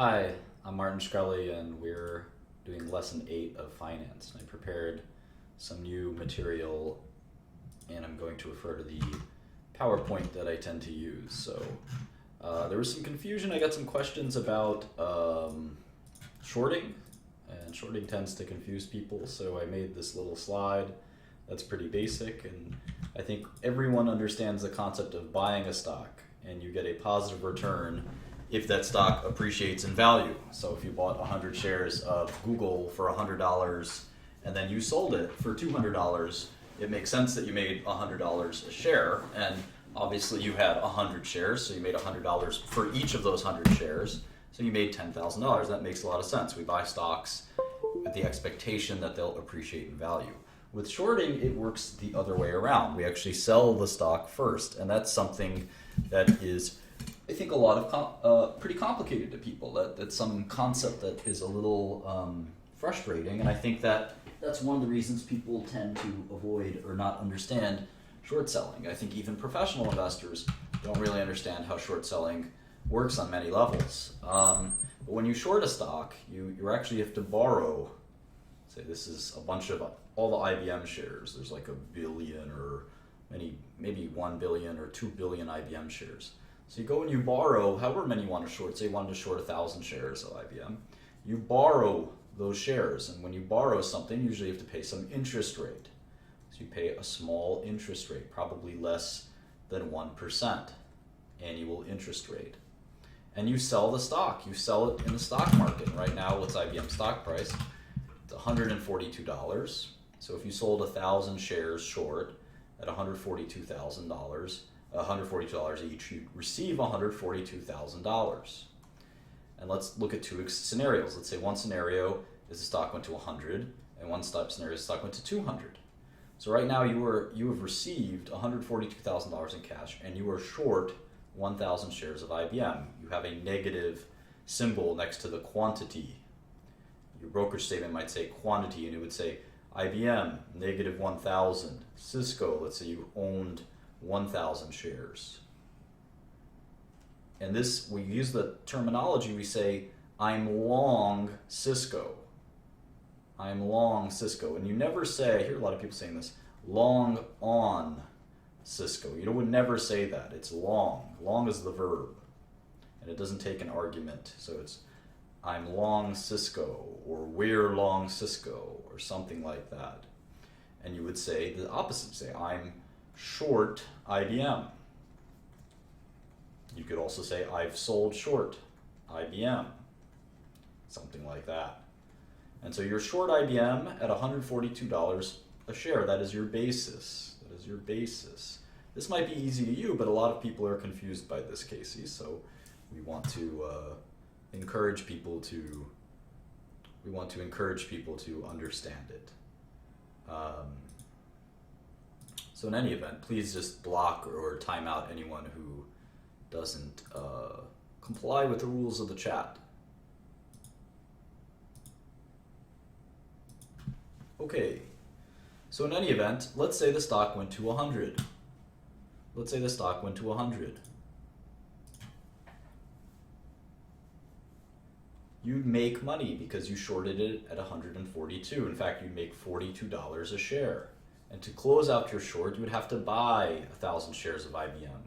Hi, I'm Martin Shkreli, and we're doing lesson 8 of finance. And I prepared some new material, and I'm going to refer to the PowerPoint that I tend to use. So there was some confusion. I got some questions about shorting, and shorting tends to confuse people. So I made this little slide that's pretty basic, and I think everyone understands the concept of buying a stock, and you get a positive return if that stock appreciates in value. So if you bought 100 shares of Google for $100 and then you sold it for $200, it makes sense that you made $100 a share. And obviously you had 100 shares, so you made $100 for each of those 100 shares. So you made $10,000. That makes a lot of sense. We buy stocks with the expectation that they'll appreciate in value. With shorting, it works the other way around. We actually sell the stock first, and that's something that is, I think, a lot of pretty complicated to people. That's some concept that is a little frustrating, and I think that's one of the reasons people tend to avoid or not understand short selling. I think even professional investors don't really understand how short selling works on many levels. But when you short a stock, you actually have to borrow. Say this is a bunch of all the IBM shares. There's like a billion or maybe 1 billion or 2 billion IBM shares. So you go and you borrow however many you want to short. Say you wanted to short 1,000 shares of IBM. You borrow those shares, and when you borrow something, usually you have to pay some interest rate. So you pay a small interest rate, probably less than 1% annual interest rate. And you sell the stock. You sell it in the stock market. Right now, what's IBM stock price? It's $142. So if you sold 1,000 shares short at $142,000, $142 each, you'd receive $142,000. And let's look at two scenarios. Let's say one scenario is the stock went to 100, and one scenario is the stock went to 200. So right now you have received $142,000 in cash, and you are short 1,000 shares of IBM. You have a negative symbol next to the quantity. Your brokerage statement might say quantity, and it would say IBM, negative 1,000. Cisco, let's say you owned 1,000 shares. And this, we use the terminology, we say, I'm long Cisco. I'm long Cisco. And you never say, I hear a lot of people saying this, long on Cisco. You would never say that. It's long. Long is the verb. And it doesn't take an argument. So it's, I'm long Cisco, or we're long Cisco, or something like that. And you would say the opposite. Say, I'm short IBM. You could also say, I've sold short IBM, something like that. And so you're short IBM at $142 a share. That is your basis. That is your basis. This might be easy to you, but a lot of people are confused by this, Casey. So we want to encourage people to understand it. So in any event, please just block or time out anyone who doesn't comply with the rules of the chat. Okay, so in any event, let's say the stock went to 100. Let's say the stock went to 100. You'd make money because you shorted it at 142. In fact, you'd make $42 a share. And to close out your short, you would have to buy 1,000 shares of IBM.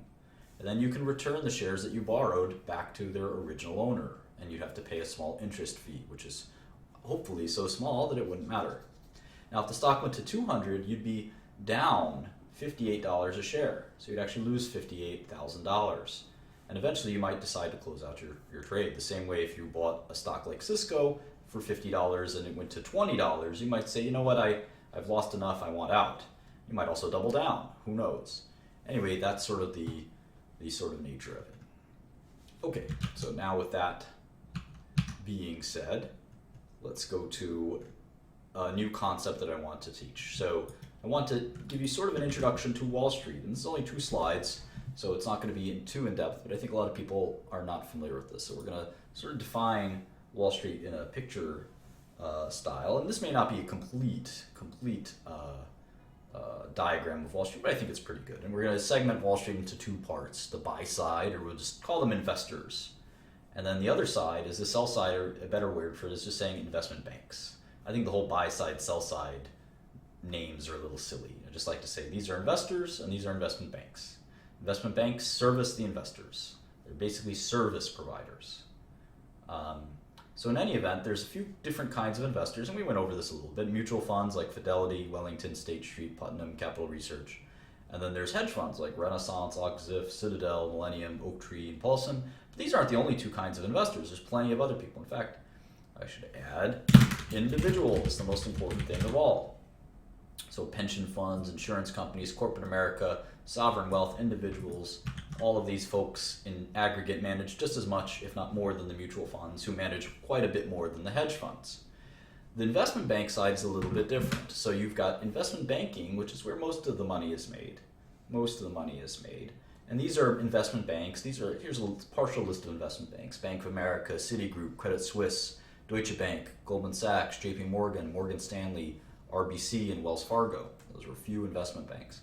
And then you can return the shares that you borrowed back to their original owner. And you'd have to pay a small interest fee, which is hopefully so small that it wouldn't matter. Now, if the stock went to 200, you'd be down $58 a share. So you'd actually lose $58,000. And eventually you might decide to close out your trade. The same way if you bought a stock like Cisco for $50 and it went to $20, you might say, you know what, I've lost enough, I want out. You might also double down, who knows? Anyway, that's sort of the sort of nature of it. Okay, so now with that being said, let's go to a new concept that I want to teach. So I want to give you sort of an introduction to Wall Street, and this is only 2 slides, so it's not going to be too in-depth, but I think a lot of people are not familiar with this. So we're going to sort of define Wall Street in a picture style, and this may not be a complete diagram of Wall Street, but I think it's pretty good. And we're going to segment Wall Street into 2 parts, the buy side, or we'll just call them investors, And then the other side is the sell side, or a better word for it is just saying investment banks. I think the whole buy side, sell side names are a little silly. I just like to say these are investors and these are investment banks. Investment banks service the investors. They're basically service providers. So in any event, there's a few different kinds of investors, and we went over this a little bit. Mutual funds like Fidelity, Wellington, State Street, Putnam, Capital Research. And then there's hedge funds like Renaissance, Oxif, Citadel, Millennium, Oaktree, and Paulson. But these aren't the only two kinds of investors. There's plenty of other people. In fact, I should add individuals, the most important thing of all. So pension funds, insurance companies, corporate America, sovereign wealth, individuals, all of these folks in aggregate manage just as much, if not more, than the mutual funds, who manage quite a bit more than the hedge funds. The investment bank side is a little bit different. So you've got investment banking, which is where most of the money is made. Most of the money is made. And these are investment banks. Here's a partial list of investment banks. Bank of America, Citigroup, Credit Suisse, Deutsche Bank, Goldman Sachs, JP Morgan, Morgan Stanley, RBC, and Wells Fargo. Those are a few investment banks.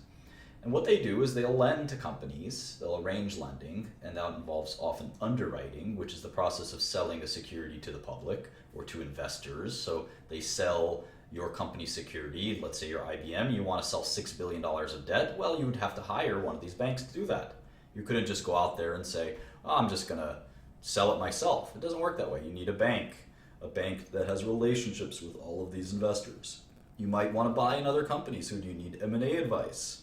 And what they do is they'll lend to companies, they'll arrange lending, and that involves often underwriting, which is the process of selling a security to the public or to investors. So they sell your company's security. Let's say you're IBM, you want to sell $6 billion of debt. Well, you would have to hire one of these banks to do that. You couldn't just go out there and say, oh, I'm just going to sell it myself. It doesn't work that way. You need a bank that has relationships with all of these investors. You might want to buy in other companies. So do you need M&A advice?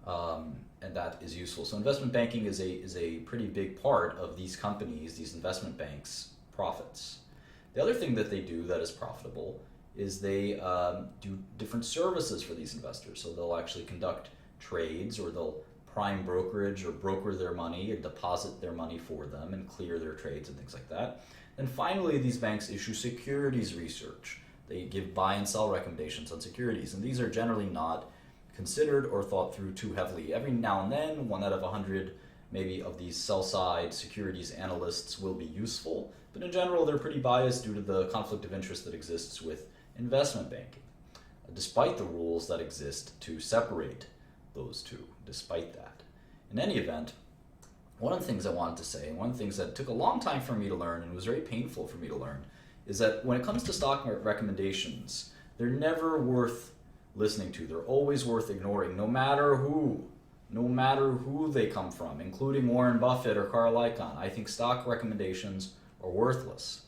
And that is useful. So investment banking is a pretty big part of these companies, these investment banks' profits. The other thing that they do that is profitable is they do different services for these investors. So they'll actually conduct trades, or they'll prime brokerage or broker their money and deposit their money for them and clear their trades and things like that. And finally, these banks issue securities research. They give buy and sell recommendations on securities, and these are generally not considered or thought through too heavily. Every now and then, 1 out of 100 maybe of these sell-side securities analysts will be useful, but in general they're pretty biased due to the conflict of interest that exists with investment banking, despite the rules that exist to separate those two, despite that. In any event, one of the things I wanted to say, and one of the things that took a long time for me to learn and was very painful for me to learn, is that when it comes to stock market recommendations, they're never worth listening to. They're always worth ignoring, no matter who they come from, including Warren Buffett or Carl Icahn. I think stock recommendations are worthless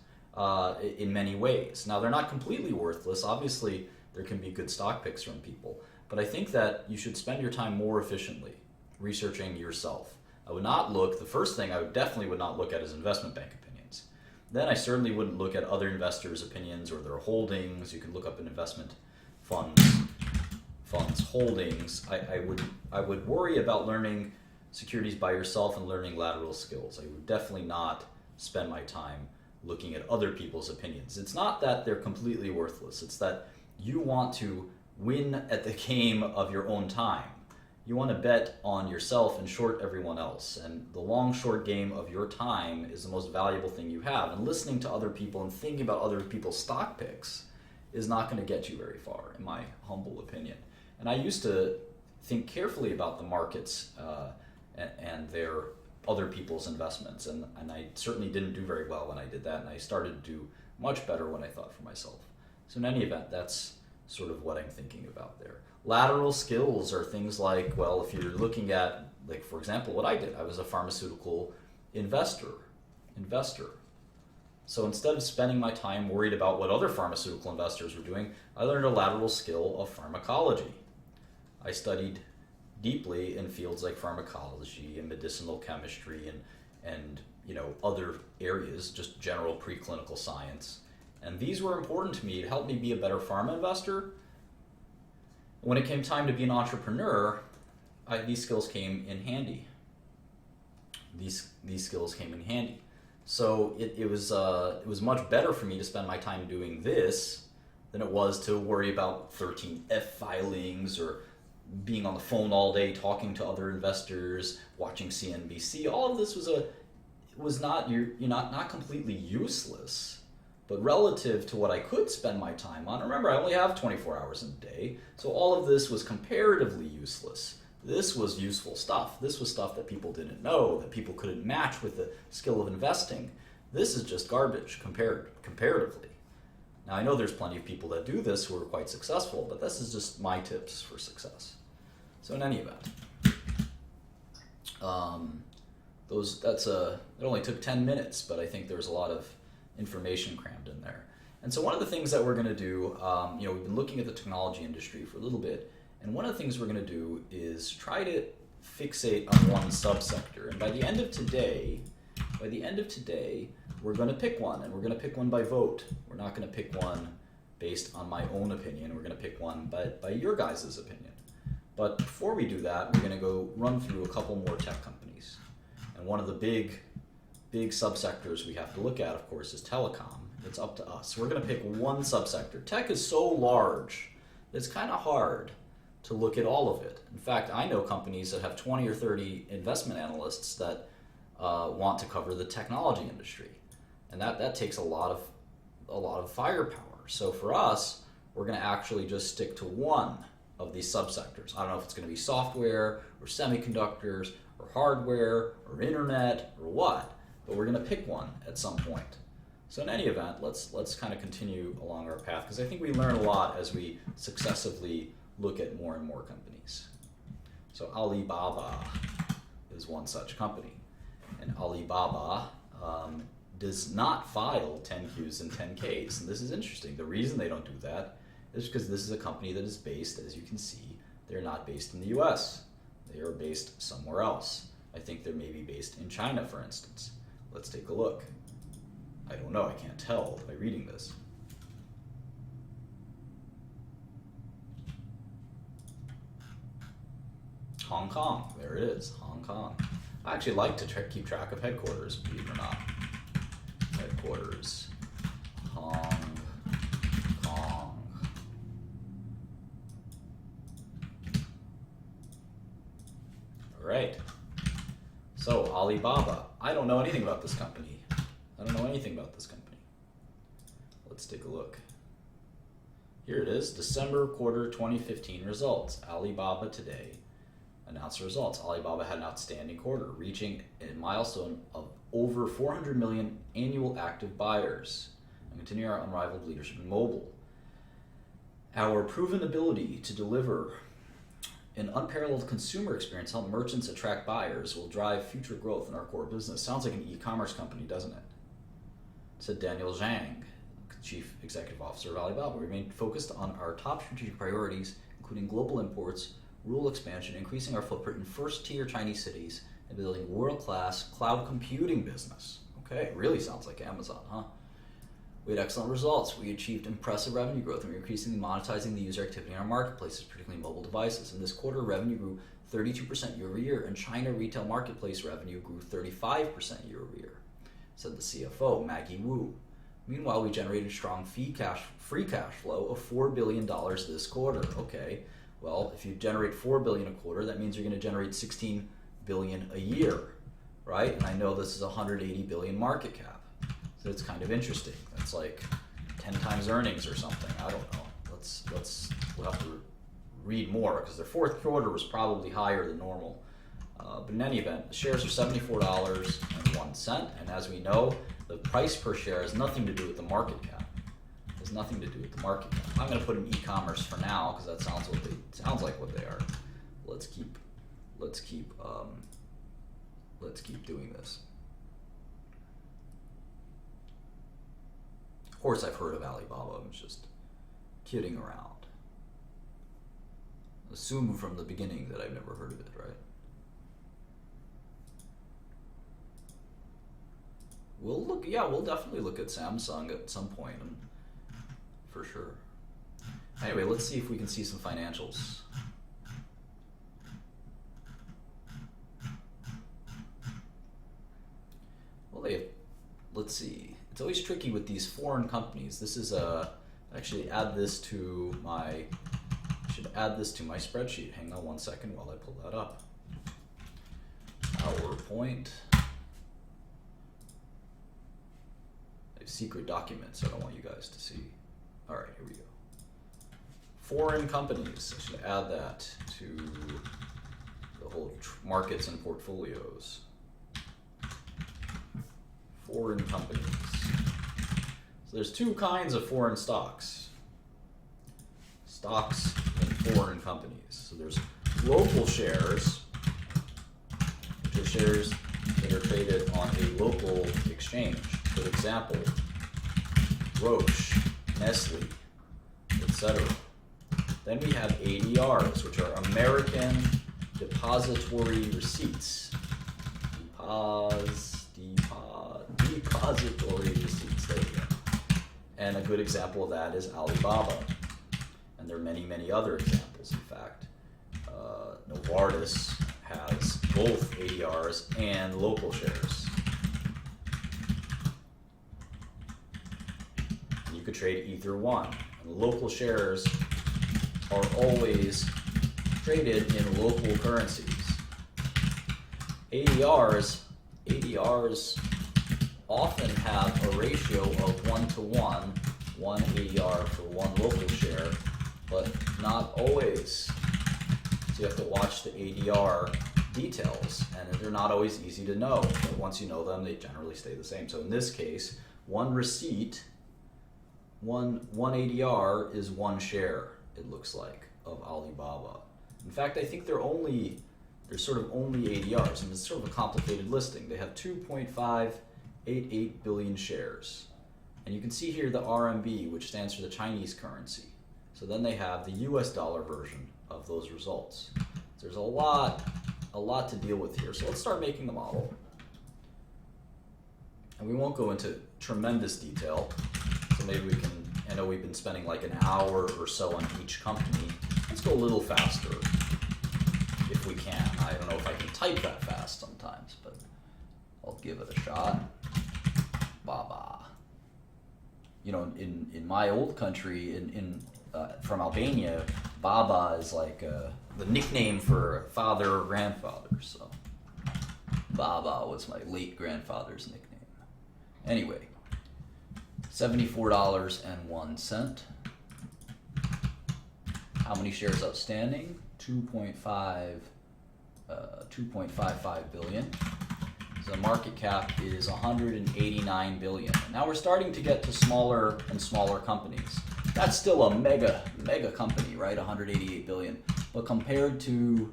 in many ways. Now, they're not completely worthless. Obviously, there can be good stock picks from people, but I think that you should spend your time more efficiently researching yourself. The first thing I definitely would not look at is investment bank opinions. Then I certainly wouldn't look at other investors' opinions or their holdings. You can look up an investment fund's holdings. I would worry about learning securities by yourself and learning lateral skills. I would definitely not spend my time looking at other people's opinions. It's not that they're completely worthless. It's that you want to win at the game of your own time. You want to bet on yourself and short everyone else. And the long short game of your time is the most valuable thing you have. And listening to other people and thinking about other people's stock picks is not going to get you very far, in my humble opinion. And I used to think carefully about the markets and their other people's investments, and I certainly didn't do very well when I did that, and I started to do much better when I thought for myself. So in any event, that's sort of what I'm thinking about there. Lateral skills are things like, well, if you're looking at, like, for example, what I did, I was a pharmaceutical investor. So instead of spending my time worried about what other pharmaceutical investors were doing, I learned a lateral skill of pharmacology. I studied deeply in fields like pharmacology and medicinal chemistry and other areas, just general preclinical science. And these were important to me to help me be a better pharma investor. When it came time to be an entrepreneur, these skills came in handy. These skills came in handy. So it was much better for me to spend my time doing this than it was to worry about 13F filings or being on the phone all day talking to other investors, watching CNBC. All of this was not completely useless, but relative to what I could spend my time on. Remember, I only have 24 hours in a day, so all of this was comparatively useless. This was useful stuff. This was stuff that people didn't know, that people couldn't match with the skill of investing. This is just garbage comparatively. Now, I know there's plenty of people that do this who are quite successful, but this is just my tips for success. So in any event, it only took 10 minutes, but I think there's a lot of information crammed in there. And so one of the things that we're going to do, we've been looking at the technology industry for a little bit, and one of the things we're going to do is try to fixate on one subsector. And by the end of today, we're going to pick one, and we're going to pick one by vote. We're not going to pick one based on my own opinion. We're going to pick one by your guys' opinion. But before we do that, we're going to go run through a couple more tech companies. And one of the big subsectors we have to look at, of course, is telecom. It's up to us. We're going to pick one subsector. Tech is so large that it's kind of hard to look at all of it. In fact, I know companies that have 20 or 30 investment analysts that want to cover the technology industry, and that takes a lot of firepower. So for us, we're going to actually just stick to one of these subsectors. I don't know if it's going to be software or semiconductors or hardware or internet or what, but we're going to pick one at some point. So in any event, let's kind of continue along our path, because I think we learn a lot as we successively look at more and more companies. So Alibaba is one such company, and Alibaba does not file 10Qs and 10Ks, and this is interesting. The reason they don't do that is because this is a company that is based, as you can see, they're not based in the US. They are based somewhere else. I think they're maybe based in China, for instance. Let's take a look. I don't know, I can't tell by reading this. Hong Kong, there it is, Hong Kong. I actually like to keep track of headquarters, believe it or not. Headquarters, Hong Kong. All right, so Alibaba. I don't know anything about this company. Let's take a look. Here it is, December quarter 2015 results. Alibaba today announced the results. Alibaba had an outstanding quarter, reaching a milestone of over 400 million annual active buyers and continue our unrivaled leadership in mobile. Our proven ability to deliver an unparalleled consumer experience, help merchants attract buyers, will drive future growth in our core business. Sounds like an e-commerce company, doesn't it? Said Daniel Zhang, Chief Executive Officer of Alibaba. We remain focused on our top strategic priorities, including global imports, rural expansion, increasing our footprint in first-tier Chinese cities, and building world-class cloud computing business. Okay, really sounds like Amazon, huh? We had excellent results. We achieved impressive revenue growth, and we're increasingly monetizing the user activity in our marketplaces, particularly mobile devices. In this quarter, revenue grew 32% year over year, and China retail marketplace revenue grew 35% year over year, said the CFO, Maggie Wu. Meanwhile, we generated strong free cash flow of $4 billion this quarter. Okay, well, if you generate $4 billion a quarter, that means you're going to generate $16 billion a year, right? And I know this is a $180 billion market cap, so it's kind of interesting. That's like 10 times earnings or something. I don't know. We'll have to read more, because their fourth quarter was probably higher than normal. But in any event, the shares are $74.01, and as we know, the price per share has nothing to do with the market cap. It has nothing to do with the market cap. I'm going to put in e-commerce for now, because that sounds like what they are. Let's keep doing this. Of course, I've heard of Alibaba. I'm just kidding around. Assume from the beginning that I've never heard of it, right? We'll definitely look at Samsung at some point, for sure. Anyway, let's see if we can see some financials. Well, let's see. It's always tricky with these foreign companies. This is actually add this to my spreadsheet. Hang on one second while I pull that up. PowerPoint. Secret documents I don't want you guys to see. All right, here we go. Foreign companies. I should add that to the whole markets and portfolios. foreign companies. So there's two kinds of foreign stocks. Stocks in foreign companies. So there's local shares, which are shares that are traded on a local exchange. For example, Roche, Nestle, etc. Then we have ADRs, which are American Depository Receipts. Depository receipts, there you go. And a good example of that is Alibaba. And there are many, many other examples, in fact. Novartis has both ADRs and local shares. You could trade either one. And local shares are always traded in local currencies. ADRs often have a ratio of 1-to-1, one ADR for one local share, but not always. So you have to watch the ADR details, and they're not always easy to know, but once you know them, they generally stay the same. So in this case, one receipt, one ADR is one share, it looks like, of Alibaba. In fact, I think they're sort of only ADRs, and it's sort of a complicated listing. They have 2.588 billion shares. And you can see here the RMB, which stands for the Chinese currency. So then they have the US dollar version of those results. So there's a lot to deal with here. So let's start making the model. And we won't go into tremendous detail. So maybe we can, I know we've been spending like an hour or so on each company. Let's go a little faster if we can. I don't know if I can type that fast sometimes, but I'll give it a shot. Baba. You know, in my old country, from Albania, Baba is like the nickname for father or grandfather. So Baba was my late grandfather's nickname. Anyway, $74.01. How many shares outstanding? 2.55 billion. So the market cap is 189 billion. Now we're starting to get to smaller and smaller companies. That's still a mega company, right? 188 billion. But compared to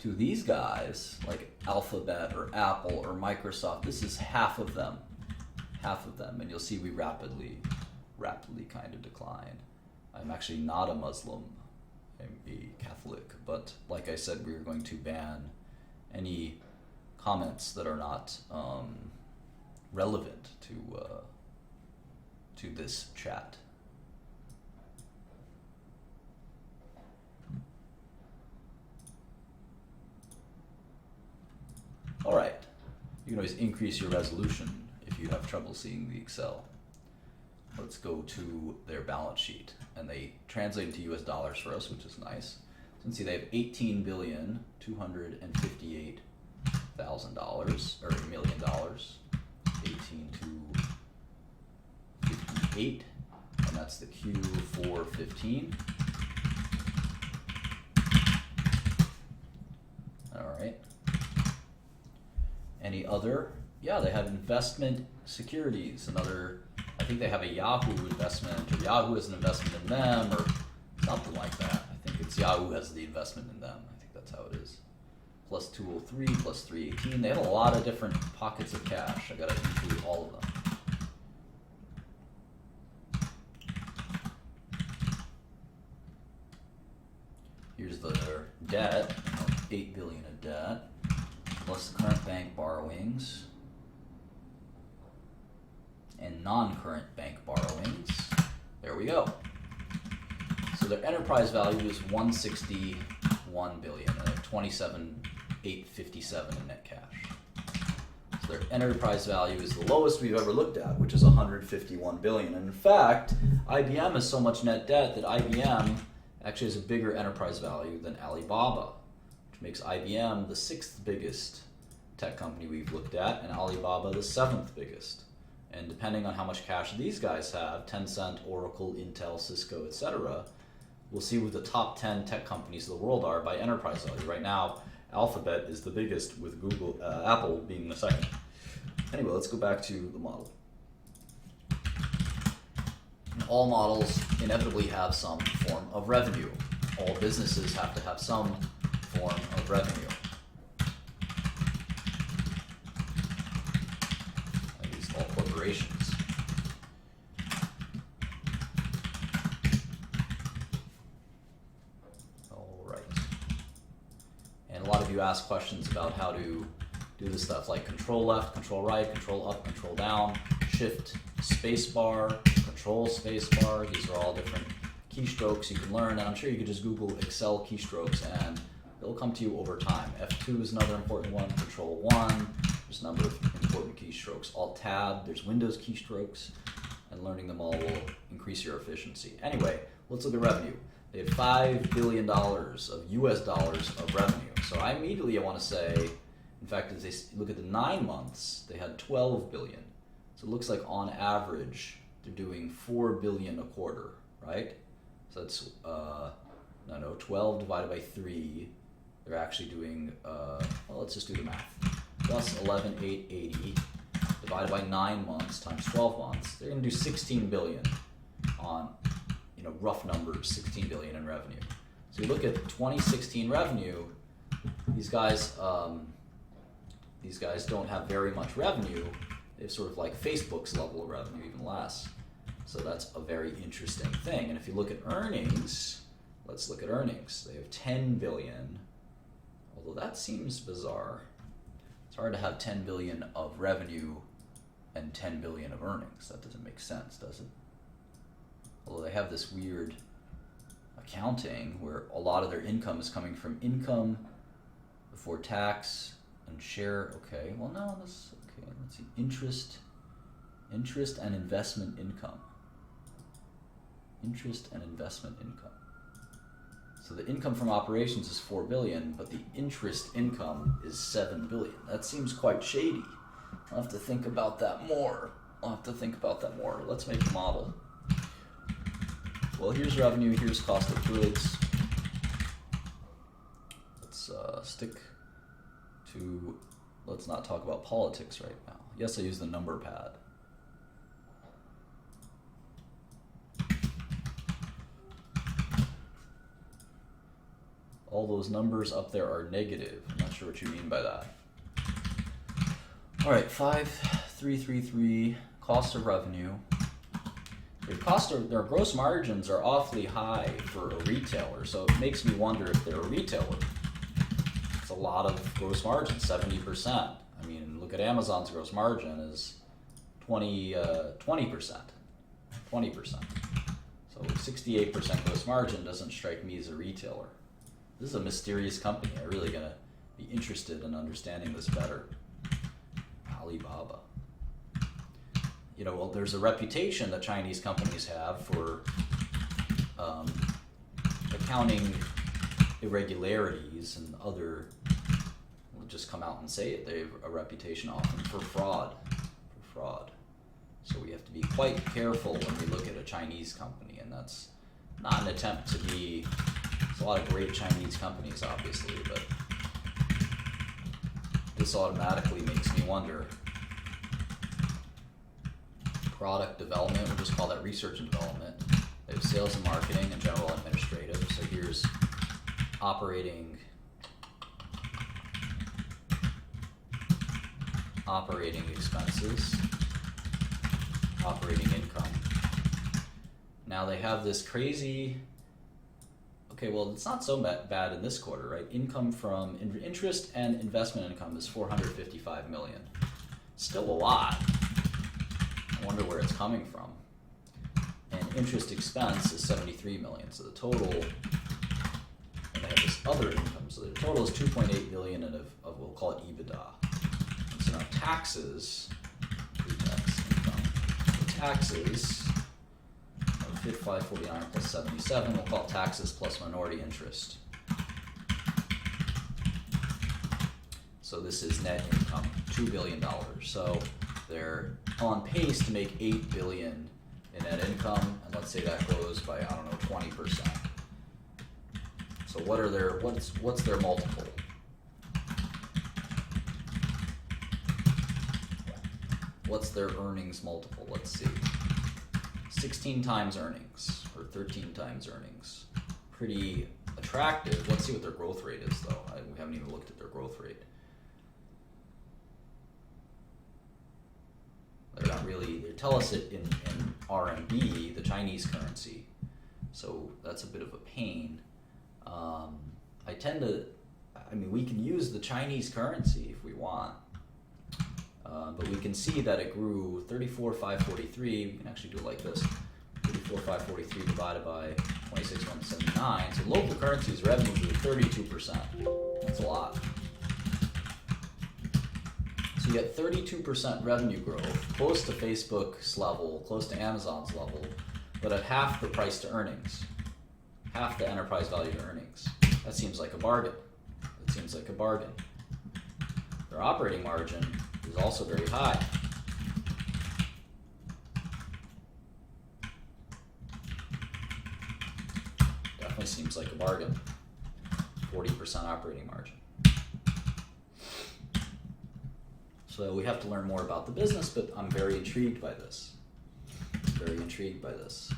these guys, like Alphabet or Apple or Microsoft, this is half of them. And you'll see we rapidly kind of decline. I'm actually not a Muslim. I'm a Catholic, but like I said, we're going to ban any comments that are not relevant to this chat. All right, you can always increase your resolution if you have trouble seeing the Excel. Let's go to their balance sheet, and they translate into US dollars for us, which is nice. So you can see they have $18,258,000 or $1 million, 18,258, and that's the Q415. All right. Any other? Yeah, they have investment securities, another. I think they have a Yahoo investment, or Yahoo has an investment in them, or something like that. I think it's Yahoo has the investment in them. I think that's how it is. Plus 203, plus 318. They have a lot of different pockets of cash. I gotta include all of them. Here's their debt, 8 billion of debt, plus the current bank borrowings and non-current bank borrowings. There we go. So their enterprise value is 161 billion and 27,857 in net cash. So their enterprise value is the lowest we've ever looked at, which is 151 billion. And in fact, IBM has so much net debt that IBM actually has a bigger enterprise value than Alibaba, which makes IBM the 6th biggest tech company we've looked at, and Alibaba the 7th biggest. And depending on how much cash these guys have, Tencent, Oracle, Intel, Cisco, etc., we'll see who the top 10 tech companies of the world are by enterprise value. Right now, Alphabet is the biggest, with Apple being the second. Anyway, let's go back to the model. All models inevitably have some form of revenue. All businesses have to have some form of revenue. At least all corporations. All right. And a lot of you ask questions about how to do this stuff like control left, control right, control up, control down, shift, space bar, control space bar. These are all different keystrokes you can learn, and I'm sure you could just Google Excel keystrokes and it'll come to you over time. F2 is another important one, control 1, there's a number of important keystrokes. Alt-Tab, there's Windows keystrokes, and learning them all will increase your efficiency. Anyway, let's look at revenue. They had $5 billion of US dollars of revenue. So I want to say, in fact, as they look at the 9 months, they had 12 billion. So it looks like on average, they're doing 4 billion a quarter, right? So that's, 12 divided by 3, they're actually doing, well, let's just do the math. Plus 11,880 divided by 9 months times 12 months, they're going to do 16 billion on, rough numbers, 16 billion in revenue. So you look at 2016 revenue, these guys don't have very much revenue. They have sort of like Facebook's level of revenue, even less. So that's a very interesting thing. And if you look at earnings, let's look at earnings. They have 10 billion, although that seems bizarre. It's hard to have 10 billion of revenue and 10 billion of earnings. That doesn't make sense, does it? Although they have this weird accounting where a lot of their income is coming from income before tax and share. Okay, well, no, let's see, interest and investment income. Interest and investment income. So the income from operations is 4 billion, but the interest income is 7 billion. That seems quite shady. I'll have to think about that more. Let's make a model. Well, here's revenue, here's cost of goods. Let's stick to, let's not talk about politics right now. Yes, I use the number pad. All those numbers up there are negative. I'm not sure what you mean by that. All right, 5,333, cost of revenue. Their gross margins are awfully high for a retailer, so it makes me wonder if they're a retailer. It's a lot of gross margin, 70%. I mean, look at Amazon's gross margin is 20%. So 68% gross margin doesn't strike me as a retailer. This is a mysterious company. I'm really gonna be interested in understanding this better. Alibaba. Well, there's a reputation that Chinese companies have for accounting irregularities and other, we'll just come out and say it, they have a reputation often for fraud. So we have to be quite careful when we look at a Chinese company, and that's not an attempt to be, there's a lot of great Chinese companies obviously, but this automatically makes me wonder. Product development, we'll just call that research and development. They have sales and marketing and general administrative. So here's operating expenses, operating income. Now they have this crazy, okay, well, it's not so bad in this quarter, right? Income from interest and investment income is 455 million. Still a lot. I wonder where it's coming from. And interest expense is 73 million. So the total, and they have this other income. So the total is 2.8 billion of we'll call it EBITDA. And so now taxes, pre-tax income. So taxes, 549 plus 77, we'll call it taxes plus minority interest. So this is net income, $2 billion. So they're on pace to make 8 billion in net income, and let's say that grows by, 20%. So what's their multiple? What's their earnings multiple? Let's see. 16 times earnings, or 13 times earnings. Pretty attractive. Let's see what their growth rate is, though. We haven't even looked at their growth rate. They're not really, they tell us it in RMB, the Chinese currency. So that's a bit of a pain. We can use the Chinese currency if we want. But we can see that it grew 34,543. We can actually do it like this. 34,543 divided by 26,179. So local currency's revenue grew 32%. That's a lot. So you get 32% revenue growth, close to Facebook's level, close to Amazon's level, but at half the price to earnings, half the enterprise value to earnings. That seems like a bargain. It seems like a bargain. Their operating margin is also very high. Definitely seems like a bargain. 40% operating margin. So we have to learn more about the business, but I'm very intrigued by this. Very intrigued by this.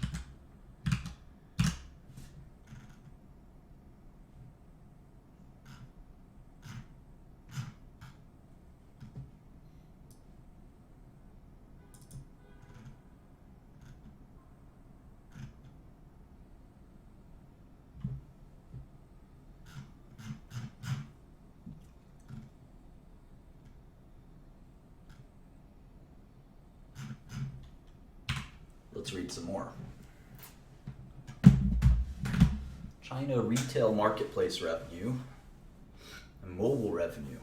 Let's read some more. China retail marketplace revenue and mobile revenue.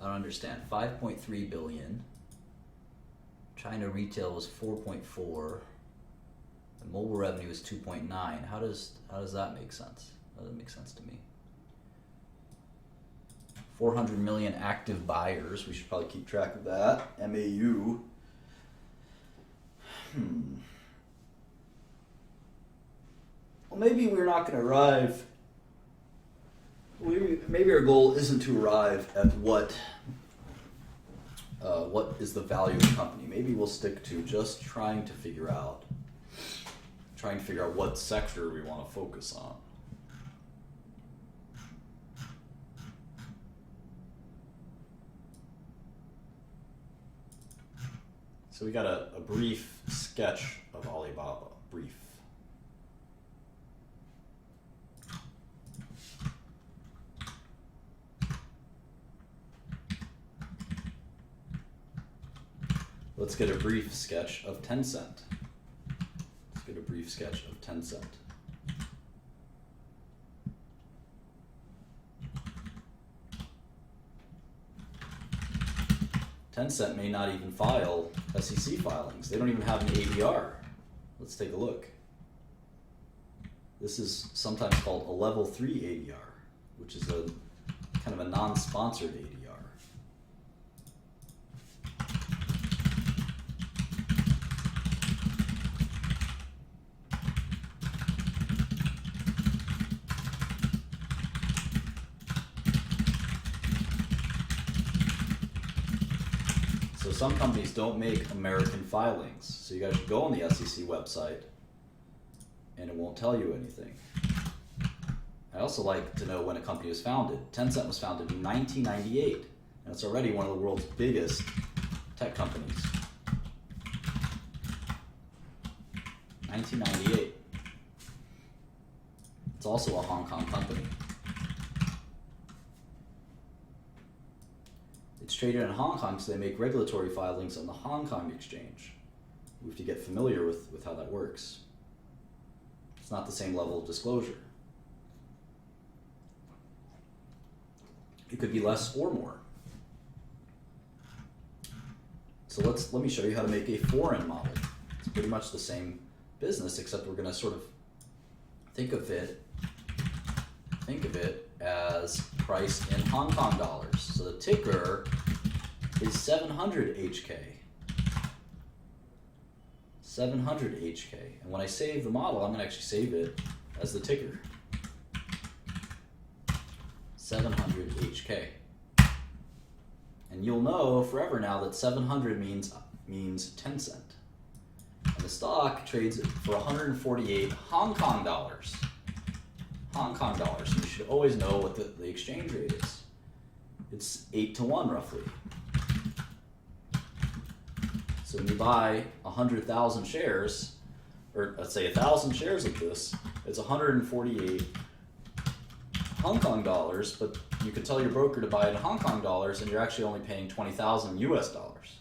I don't understand. 5.3 billion. China retail was 4.4. The mobile revenue is 2.9. How does that make sense? That doesn't make sense to me. 400 million active buyers. We should probably keep track of that. MAU. Well, maybe we're not going to arrive. Maybe our goal isn't to arrive at what is the value of the company. Maybe we'll stick to just trying to figure out what sector we want to focus on. So we got a brief sketch of Alibaba. Brief. Let's get a brief sketch of Tencent. Let's get a brief sketch of Tencent. Tencent may not even file SEC filings. They don't even have an ADR. Let's take a look. This is sometimes called a level 3 ADR, which is a kind of a non-sponsored ADR. Some companies don't make American filings, so you guys should go on the SEC website and it won't tell you anything. I also like to know when a company was founded. Tencent was founded in 1998, and it's already one of the world's biggest tech companies. 1998. It's also a Hong Kong company. It's traded in Hong Kong, so they make regulatory filings on the Hong Kong exchange. We have to get familiar with how that works. It's not the same level of disclosure. It could be less or more. So let me show you how to make a foreign model. It's pretty much the same business, except we're going to sort of think of it as priced in Hong Kong dollars. So the ticker is 700 HK. 700 HK. And when I save the model, I'm going to actually save it as the ticker. 700 HK. And you'll know forever now that 700 means 10 cent. And the stock trades for 148 Hong Kong dollars. Hong Kong dollars. You should always know what the exchange rate is. It's 8 to 1 roughly. So when you buy 100,000 shares, or let's say 1,000 shares of this, it's 148 Hong Kong dollars, but you can tell your broker to buy it in Hong Kong dollars and you're actually only paying 20,000 US dollars.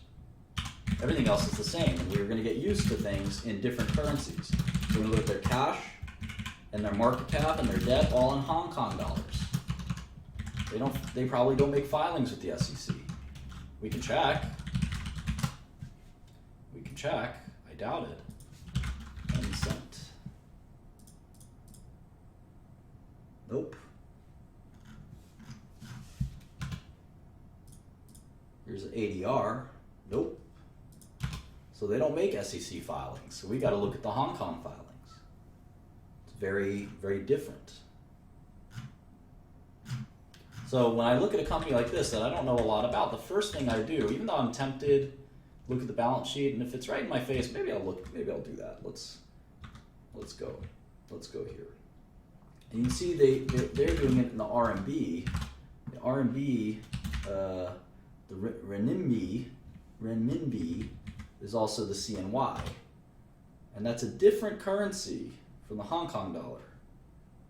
Everything else is the same, and we're going to get used to things in different currencies. So we're going to look at their cash and their market cap and their debt all in Hong Kong dollars. They probably don't make filings with the SEC. We can check. I doubt it. 1 cent. Nope. Here's an ADR. Nope. So they don't make SEC filings. So we got to look at the Hong Kong filings. It's very, very different. So when I look at a company like this that I don't know a lot about, the first thing I do, even though I'm tempted, look at the balance sheet, and if it's right in my face, maybe I'll do that. Let's go here. And you can see they're doing it in the RMB. The RMB, the renminbi is also the CNY, and that's a different currency from the Hong Kong dollar.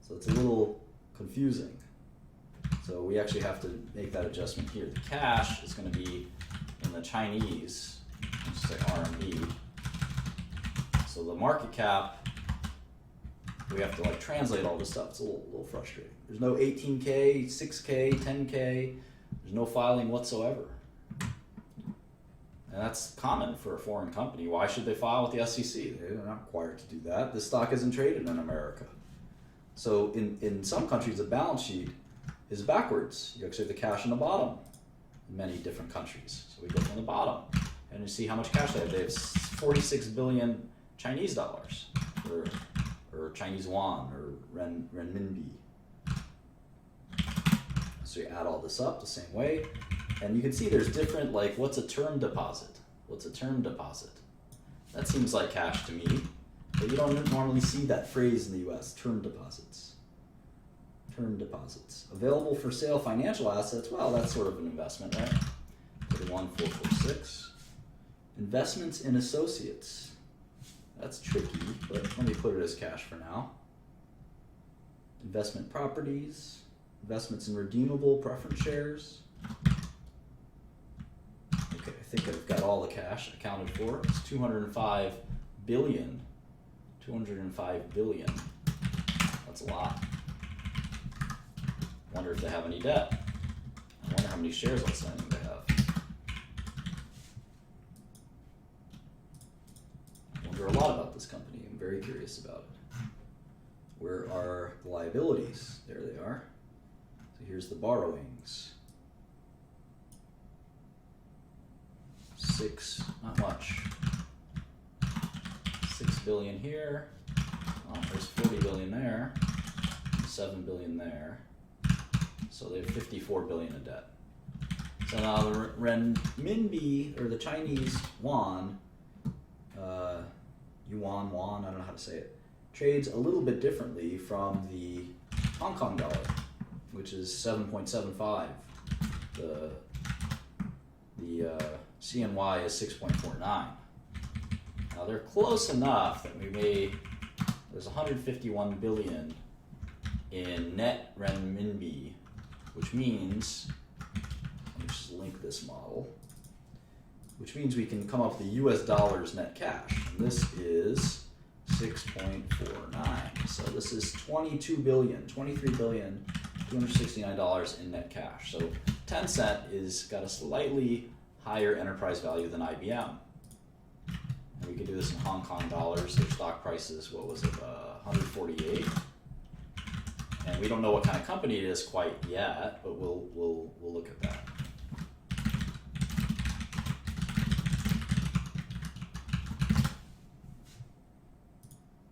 So it's a little confusing. So we actually have to make that adjustment here. The cash is going to be in the Chinese, let's say RMB. So the market cap, we have to like translate all this stuff. It's a little frustrating. There's no 18K, 6K, 10K. There's no filing whatsoever. And that's common for a foreign company. Why should they file with the SEC? They're not required to do that. This stock isn't traded in America. So in some countries, the balance sheet is backwards. You actually have the cash in the bottom in many different countries. So we go from the bottom and you see how much cash they have. They have 46 billion Chinese dollars or Chinese yuan or renminbi. So you add all this up the same way. And you can see there's different, like, what's a term deposit? What's a term deposit? That seems like cash to me, but you don't normally see that phrase in the US, term deposits. Term deposits. Available for sale financial assets, well, that's sort of an investment, right? 31446. Investments in associates. That's tricky, but let me put it as cash for now. Investment properties. Investments in redeemable preference shares. Okay, I think I've got all the cash accounted for. It's 205 billion. 205 billion. That's a lot. Wonder if they have any debt. I wonder how many shares outstanding they have. I wonder a lot about this company. I'm very curious about it. Where are the liabilities? There they are. So here's the borrowings. Not much. 6 billion here. Oh, there's 40 billion there. 7 billion there. So they have 54 billion in debt. So now the renminbi, or the Chinese yuan, I don't know how to say it, trades a little bit differently from the Hong Kong dollar, which is 7.75. The CNY is 6.49. Now they're close enough that there's 151 billion in net renminbi, which means, let me just link this model, which means we can come up with the US dollars net cash. And this is 6.49. So this is 23 billion, $269 in net cash. So Tencent is got a slightly higher enterprise value than IBM. And we can do this in Hong Kong dollars. Their stock price is, 148. And we don't know what kind of company it is quite yet, but we'll look at that.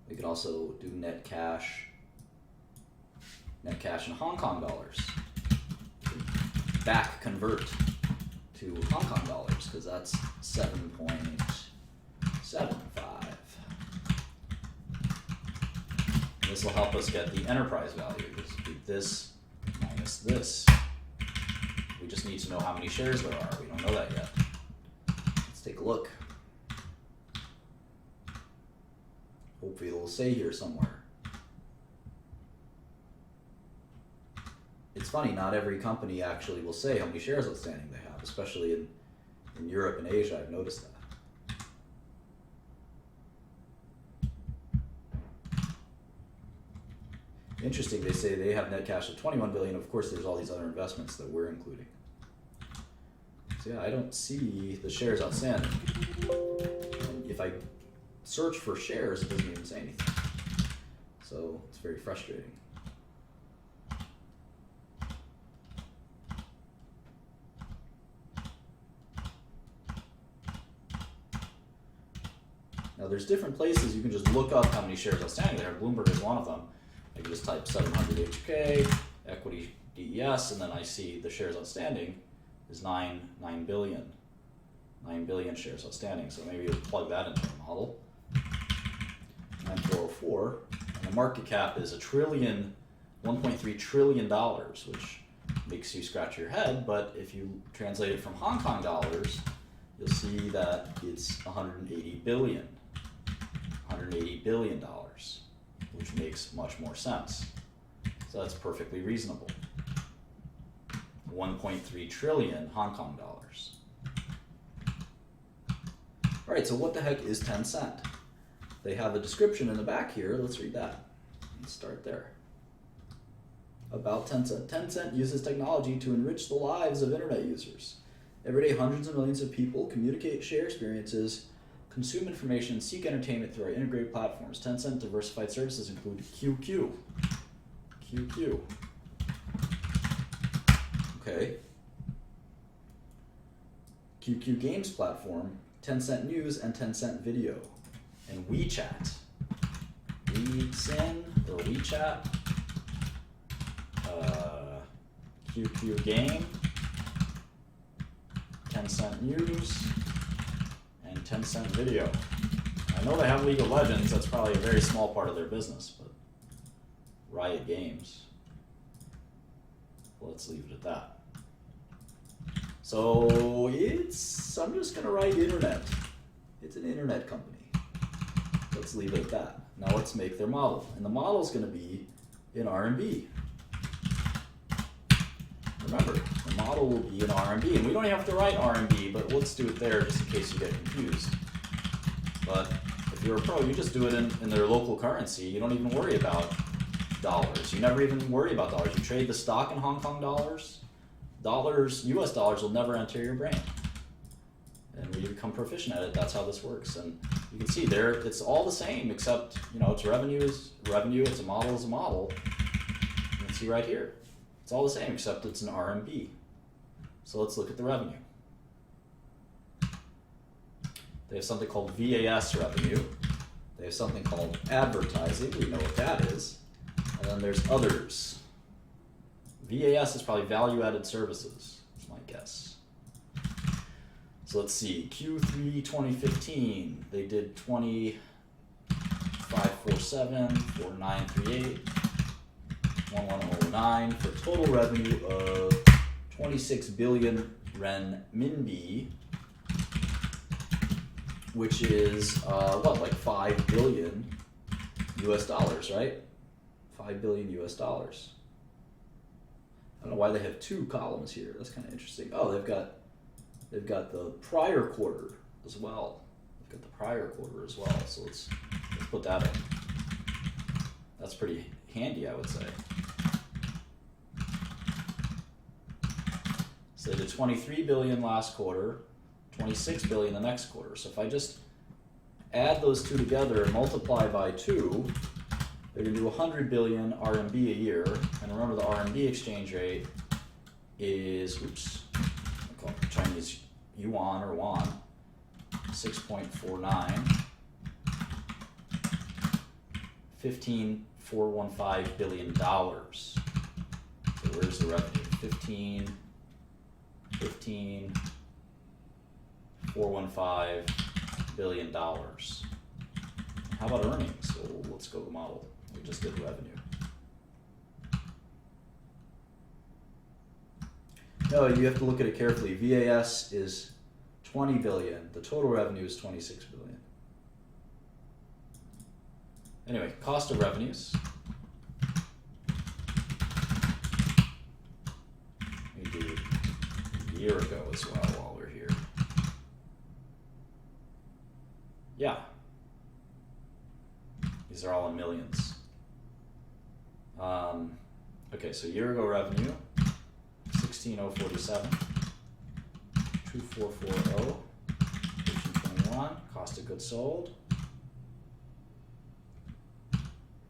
We could also do net cash in Hong Kong dollars. back convert to Hong Kong dollars, because that's 7.75. This will help us get the enterprise value. Just do this minus this. We just need to know how many shares there are. We don't know that yet. Let's take a look. Hopefully it'll say here somewhere. It's funny, not every company actually will say how many shares outstanding they have, especially in Europe and Asia. I've noticed that. Interesting, they say they have net cash of 21 billion. Of course, there's all these other investments that we're including. So yeah, I don't see the shares outstanding. And if I search for shares, it doesn't even say anything. So it's very frustrating. Now there's different places you can just look up how many shares outstanding there. Bloomberg is one of them. I can just type 700 HK, equity DES, and then I see the shares outstanding is 9 billion. 9 billion shares outstanding. So maybe we'll plug that into the model. 9404, and the market cap is $1.3 trillion, which makes you scratch your head, but if you translate it from Hong Kong dollars, you'll see that it's 180 billion. $180 billion, which makes much more sense. So that's perfectly reasonable. 1.3 trillion Hong Kong dollars. All right, so what the heck is Tencent? They have a description in the back here. Let's read that. Let's start there. About Tencent. Tencent uses technology to enrich the lives of internet users. Every day, hundreds of millions of people communicate, share experiences, consume information, and seek entertainment through our integrated platforms. Tencent diversified services include QQ. QQ. Okay. QQ Games platform, Tencent News, and Tencent Video. And WeChat. WeSin or WeChat. QQ Game. Tencent News. And Tencent Video. I know they have League of Legends. That's probably a very small part of their business, but Riot Games. Let's leave it at that. So I'm just gonna write internet. It's an internet company. Let's leave it at that. Now let's make their model. And the model is gonna be in RMB. Remember, the model will be in RMB, and we don't have to write RMB, but let's do it there just in case you get confused. But if you're a pro, you just do it in their local currency. You don't even worry about dollars. You never even worry about dollars. You trade the stock in Hong Kong dollars. US dollars will never enter your brain. And when you become proficient at it, that's how this works. And you can see there, it's all the same, except, it's revenue is revenue, it's a model is a model. You can see right here. It's all the same, except it's an RMB. So let's look at the revenue. They have something called VAS revenue. They have something called advertising. We know what that is. And then there's others. VAS is probably value-added services, is my guess. So let's see, Q3 2015, they did 2547, 4938, 1109 for total revenue of 26 billion renminbi, which is like 5 billion US dollars, right? 5 billion US dollars. I don't know why they have two columns here. That's kind of interesting. Oh, they've got the prior quarter as well. They've got the prior quarter as well. So let's put that in. That's pretty handy, I would say. So they did 23 billion last quarter, 26 billion the next quarter. So if I just add those two together and multiply by 2, they're going to do 100 billion RMB a year. And remember, the RMB exchange rate is, I call it Chinese yuan or won, 6.49, 15,415 billion dollars. So where's the revenue? $15.415 billion. How about earnings? So let's go to the model. We just did revenue. No, you have to look at it carefully. VAS is 20 billion. The total revenue is 26 billion. Anyway, cost of revenues. We do a year ago as well while we're here. Yeah. These are all in millions. Okay, so year ago revenue, 16,047, 2440, 1321, cost of goods sold.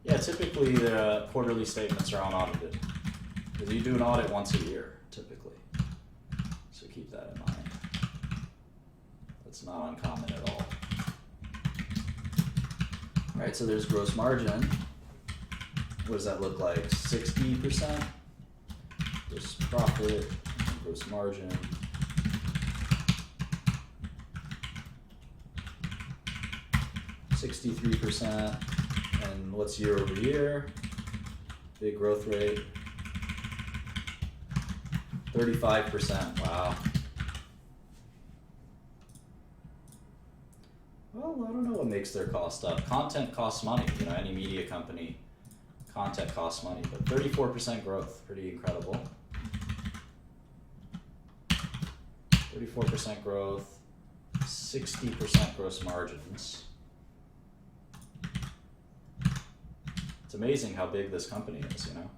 Yeah, typically the quarterly statements are unaudited, because you do an audit once a year, typically. So keep that in mind. That's not uncommon at all. All right, so there's gross margin. What does that look like? 60%? Gross profit, gross margin. %. And what's year over year? Big growth rate. 35%. Wow. Well, I don't know what makes their cost up. Content costs money. You know, any media company, content costs money. But 34% growth, pretty incredible. 34% growth, 60% gross margins. It's amazing how big this company is, you know.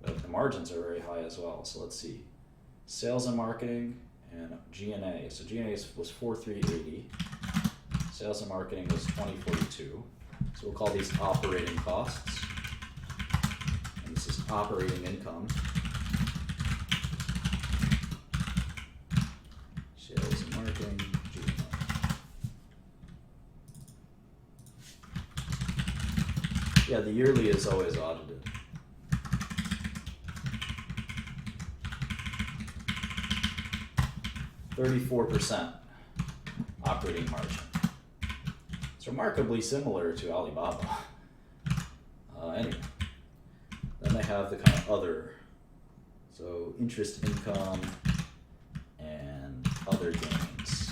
But the margins are very high as well. So let's see. Sales and marketing and G&A. So G&A was 4,380. Sales and marketing was 2042. So we'll call these operating costs. And this is operating income. Sales and marketing, G&A. Yeah, the yearly is always audited. %34 operating margin. It's remarkably similar to Alibaba. Anyway, then they have the kind of other, so interest income and other gains.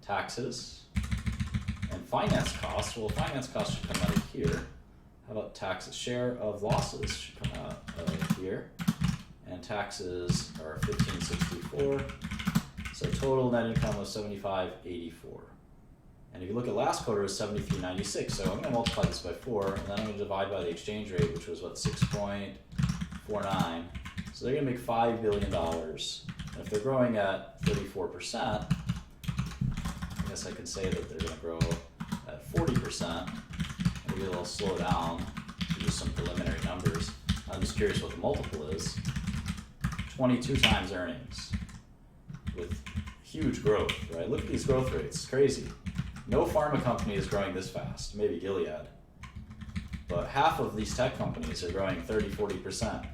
Taxes and finance costs. Well, finance costs should come out of here. How about taxes? Share of losses should come out of here. And taxes are 1564. So total net income was 7584. And if you look at last quarter, it was 7396. So I'm going to multiply this by 4, and then I'm going to divide by the exchange rate, which was what, 6.49. So they're going to make $5 billion. And if they're growing at 34%, I guess I can say that they're going to grow at 40%. Maybe they'll slow down to just some preliminary numbers. I'm just curious what the multiple is. 22 times earnings with huge growth, right? Look at these growth rates, it's crazy. No pharma company is growing this fast, maybe Gilead. But half of these tech companies are growing 30-40%.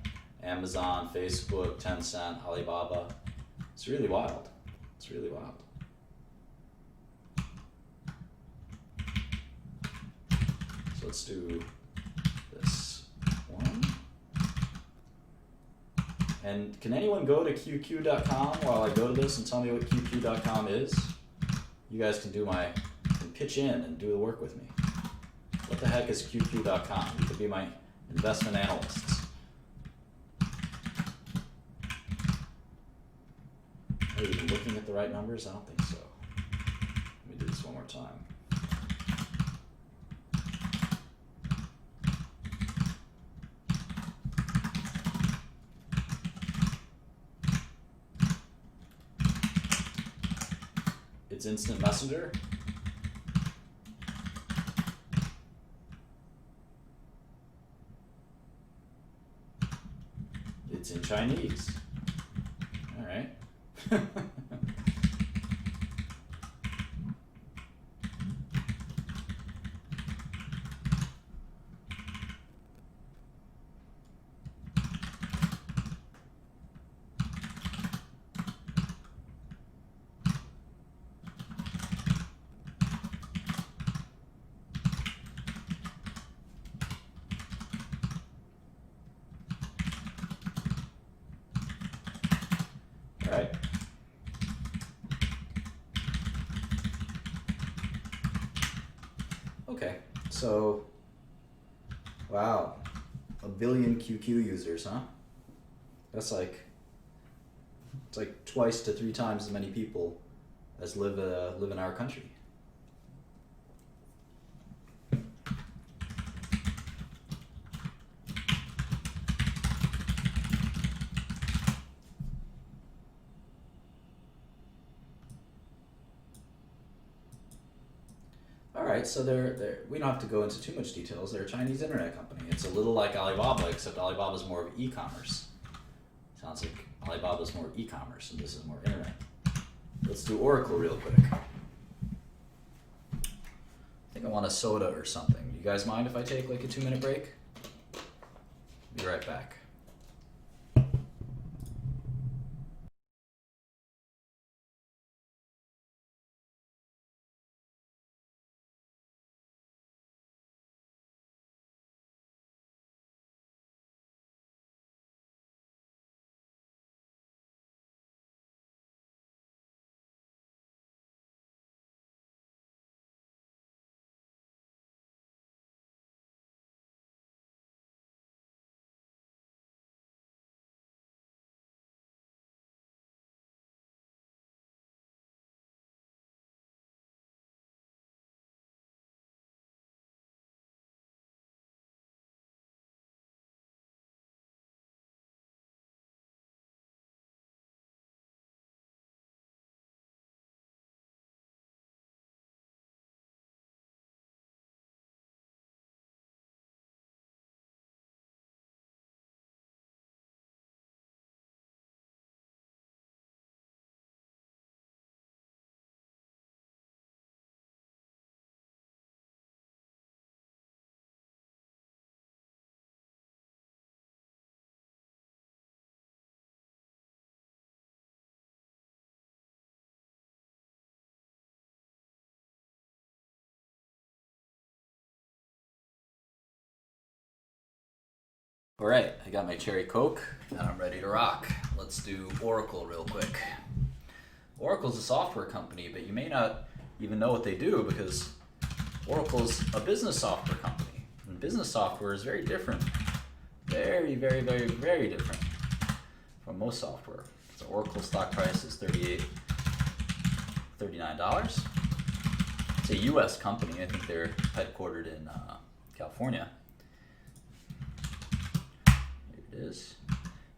Amazon, Facebook, Tencent, Alibaba. It's really wild. It's really wild. So let's do this one. And can anyone go to QQ.com while I go to this and tell me what QQ.com is? You guys can pitch in and do the work with me. What the heck is QQ.com? You could be my investment analysts. Are you even looking at the right numbers? I don't think so. Let me do this one more time. It's Instant Messenger. It's in Chinese. All right. Okay, so, wow, 1 billion QQ users, huh? That's like, it's like twice to 3 times as many people as live in our country. All right, so we don't have to go into too much details. They're a Chinese internet company. It's a little like Alibaba, except Alibaba's more of e-commerce. Sounds like Alibaba's more e-commerce, and this is more internet. Let's do Oracle real quick. I think I want a soda or something. You guys mind if I take like a 2-minute break? Be right back. All right, I got my cherry Coke and I'm ready to rock. Let's do Oracle real quick. Oracle's a software company, but you may not even know what they do because Oracle's a business software company. And business software is very different. Very, very, very, very different from most software. So Oracle stock price is $39. It's a US company. I think they're headquartered in California. Is,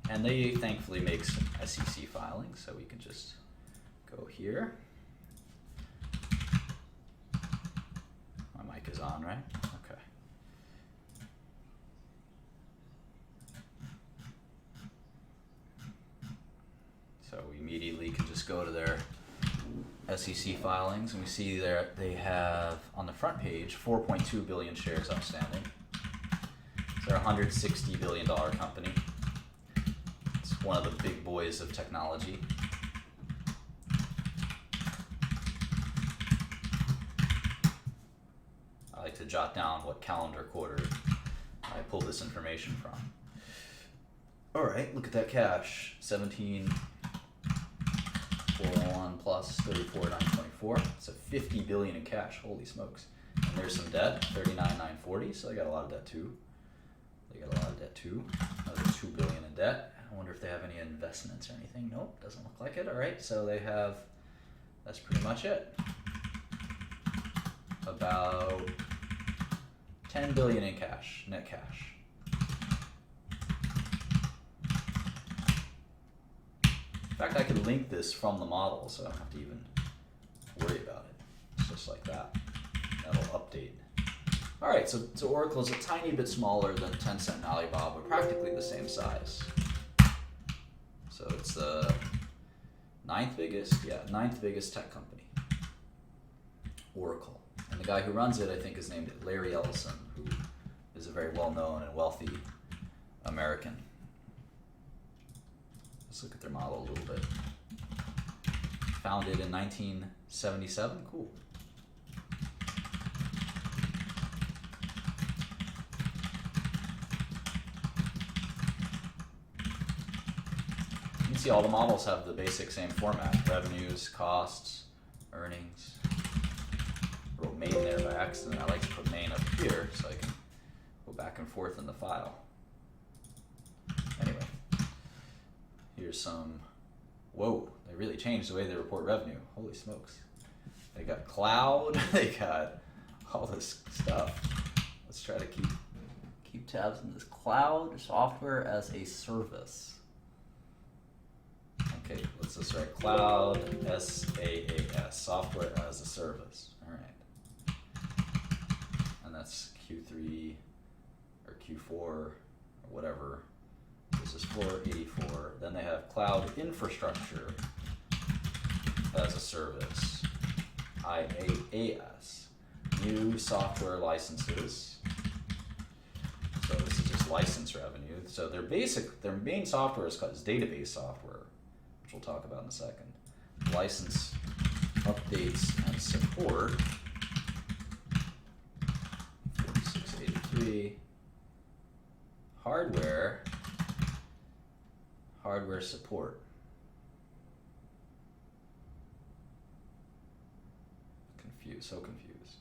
and they thankfully make some SEC filings, so we can just go here. My mic is on, right? Okay. So we immediately can just go to their SEC filings, and we see there they have on the front page 4.2 billion shares outstanding. They're a $160 billion company. It's one of the big boys of technology. I like to jot down what calendar quarter I pulled this information from. All right, look at that cash. 17,401 plus 34,924. It's a $50 billion in cash. Holy smokes. And there's some debt, 39,940. So they got a lot of debt too. Another $2 billion in debt. I wonder if they have any investments or anything. Nope, doesn't look like it. All right, so they have, that's pretty much it. About 10 billion in cash, net cash. In fact, I could link this from the model, so I don't have to even worry about it. It's just like that. That'll update. All right, so Oracle is a tiny bit smaller than Tencent and Alibaba, practically the same size. So it's the ninth biggest tech company, Oracle. And the guy who runs it, I think, is named Larry Ellison, who is a very well-known and wealthy American. Let's look at their model a little bit. Founded in 1977, cool. See, all the models have the basic same format: revenues, costs, earnings. Wrote made in there by accident, I like to put main up here so I can go back and forth in the file. Anyway, here's some, whoa, they really changed the way they report revenue. Holy smokes. They got cloud, they got all this stuff. Let's try to keep tabs on this. Cloud software as a service. Okay, let's just write cloud SaaS, software as a service. All right. And that's Q3 or Q4 or whatever. This is 484. Then they have cloud infrastructure as a service, IaaS. New software licenses. So this is just license revenue. So their main software is database software, which we'll talk about in a second. License updates and support, 4683. Hardware support. So confused.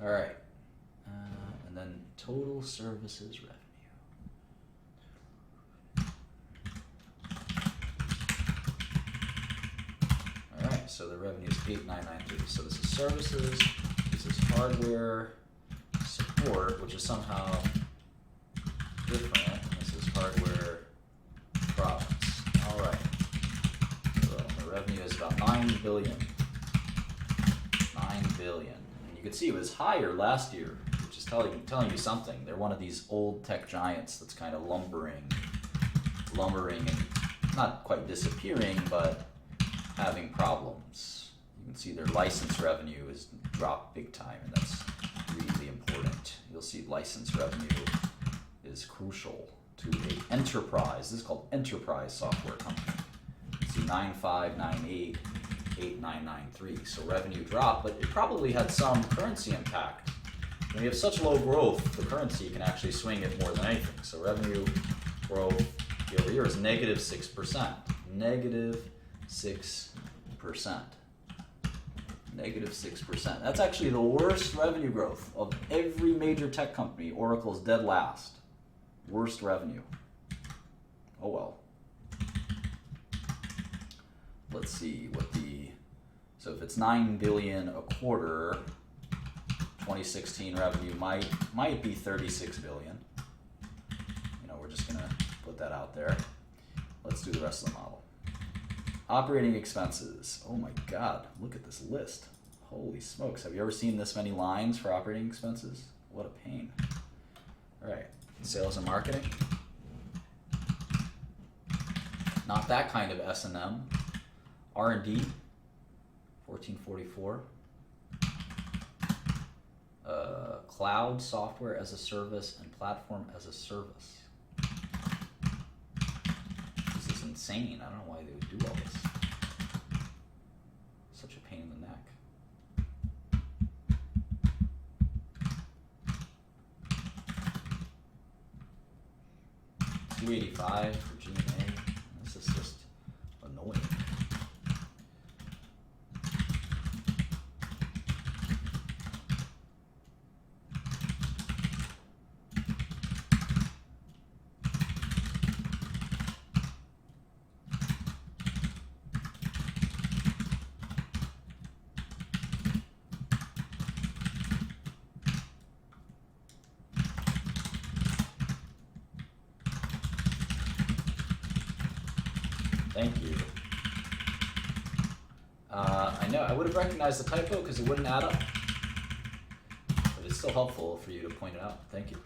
All right, and then total services revenue. All right, so the revenue is 8993. So this is services, this is hardware support, which is somehow different, and this is hardware products. All right, so the revenue is about 9 billion. 9 billion. You could see it was higher last year, which is telling you something. They're one of these old tech giants that's kind of lumbering and not quite disappearing, but having problems. You can see their license revenue has dropped big time, and that's really important. You'll see license revenue is crucial to an enterprise. This is called enterprise software company. You see 9598. 8993. So revenue dropped, but it probably had some currency impact. When you have such low growth, the currency can actually swing it more than anything. So revenue growth year over year is negative 6%. Negative 6%. Negative 6%. That's actually the worst revenue growth of every major tech company. Oracle's dead last. Worst revenue. Oh well. Let's see what so if it's 9 billion a quarter, 2016 revenue might be 36 billion. You know, we're just gonna put that out there. Let's do the rest of the model. Operating expenses. Oh my God, look at this list. Holy smokes, have you ever seen this many lines for operating expenses? What a pain. All right, sales and marketing. Not that kind of S&M. R&D, 1444. Cloud software as a service and platform as a service. This is insane. I don't know why they would do all this. Such a pain in the neck. $285 for G&A. This is just annoying. Thank you. I know, I would have recognized the typo because it wouldn't add up. But it's still helpful for you to point it out. Thank you.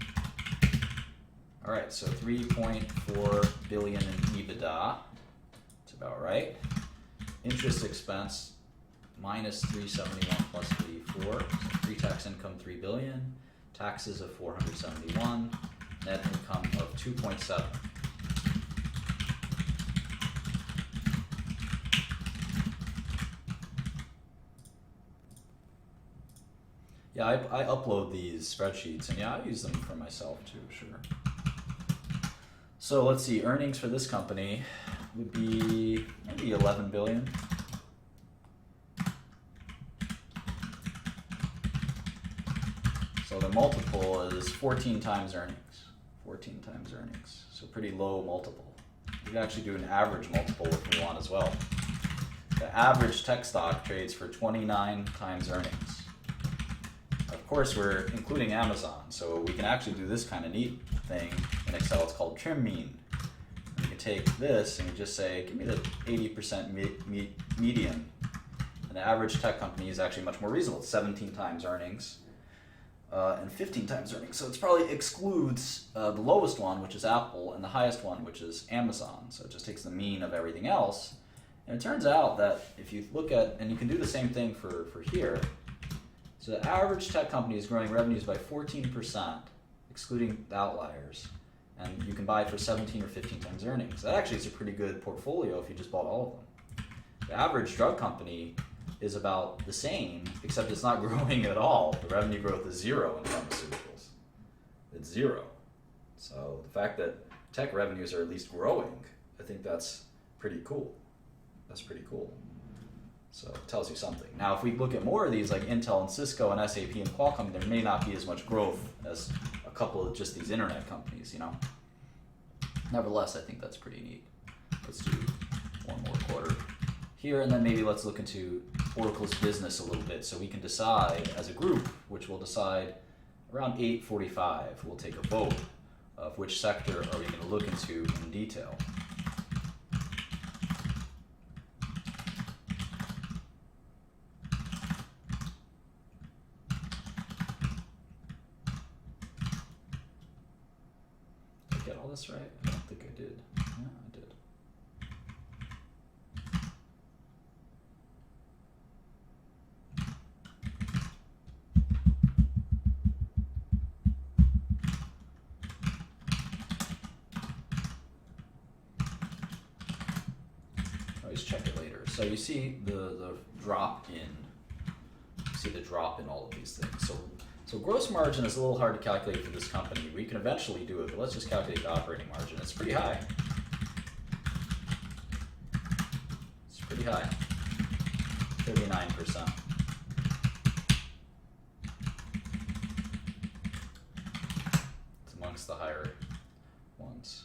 All right, so 3.4 billion in EBITDA. That's about right. Interest expense, minus 371 plus 84. So pre-tax income 3 billion. Taxes of 471. Net income of 2.7. Yeah, I upload these spreadsheets, and yeah, I use them for myself too, sure. So let's see, earnings for this company would be maybe 11 billion. So the multiple is 14 times earnings. 14 times earnings. So pretty low multiple. We can actually do an average multiple if we want as well. The average tech stock trades for 29 times earnings. Of course, we're including Amazon, so we can actually do this kind of neat thing in Excel. It's called trim mean. And you can take this and you just say, give me the 80% median. And the average tech company is actually much more reasonable. It's 17 times earnings and 15 times earnings. So it probably excludes the lowest one, which is Apple, and the highest one, which is Amazon. So it just takes the mean of everything else. And it turns out that if you look at, and you can do the same thing for here, so the average tech company is growing revenues by 14%, excluding the outliers, and you can buy it for 17 or 15 times earnings. That actually is a pretty good portfolio if you just bought all of them. The average drug company is about the same, except it's not growing at all. The revenue growth is zero in pharmaceuticals. It's zero. So the fact that tech revenues are at least growing, I think that's pretty cool. That's pretty cool. So it tells you something. Now, if we look at more of these, like Intel and Cisco and SAP and Qualcomm, there may not be as much growth as a couple of just these internet companies, you know. Nevertheless, I think that's pretty neat. Let's do one more quarter here, and then maybe let's look into Oracle's business a little bit, so we can decide as a group, which we'll decide around 8:45. We'll take a vote of which sector are we going to look into in detail. This right? I don't think I did. Yeah, I did. Always check it later. So you see the drop in. You see the drop in all of these things. So gross margin is a little hard to calculate for this company. We can eventually do it, but let's just calculate the operating margin. It's pretty high. It's pretty high. 39%. It's amongst the higher ones.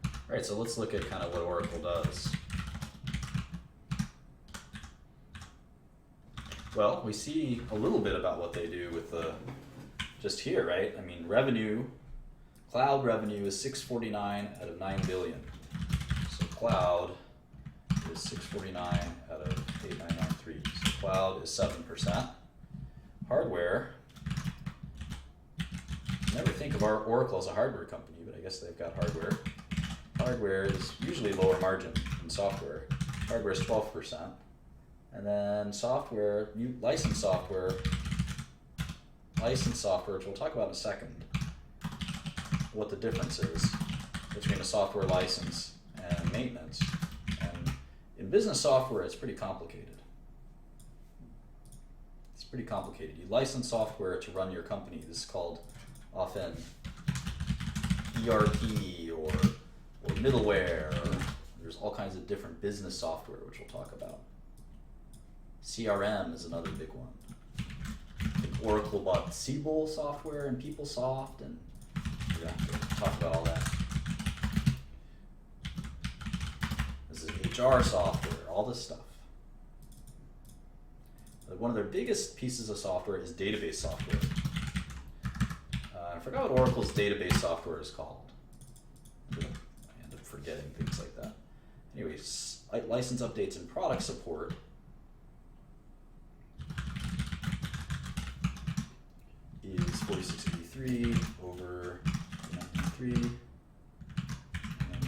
All right, so let's look at kind of what Oracle does. Well, we see a little bit about what they do with the, just here, right? I mean, revenue, cloud revenue is 649 out of 9 billion. So cloud is 649 out of 8993. So cloud is 7%. Hardware, never think of our Oracle as a hardware company, but I guess they've got hardware. Hardware is usually lower margin than software. Hardware is 12%. And then software, new licensed software, which we'll talk about in a second, what the difference is between a software license and maintenance. And in business software, it's pretty complicated. It's pretty complicated. You license software to run your company. This is called often ERP or middleware. Or there's all kinds of different business software, which we'll talk about. CRM is another big one. I think Oracle bought Siebel software and PeopleSoft, and we're going to talk about all that. This is HR software, all this stuff. But one of their biggest pieces of software is database software. I forgot what Oracle's database software is called. I end up forgetting things like that. Anyways, license updates and product support is 4683 over 93, and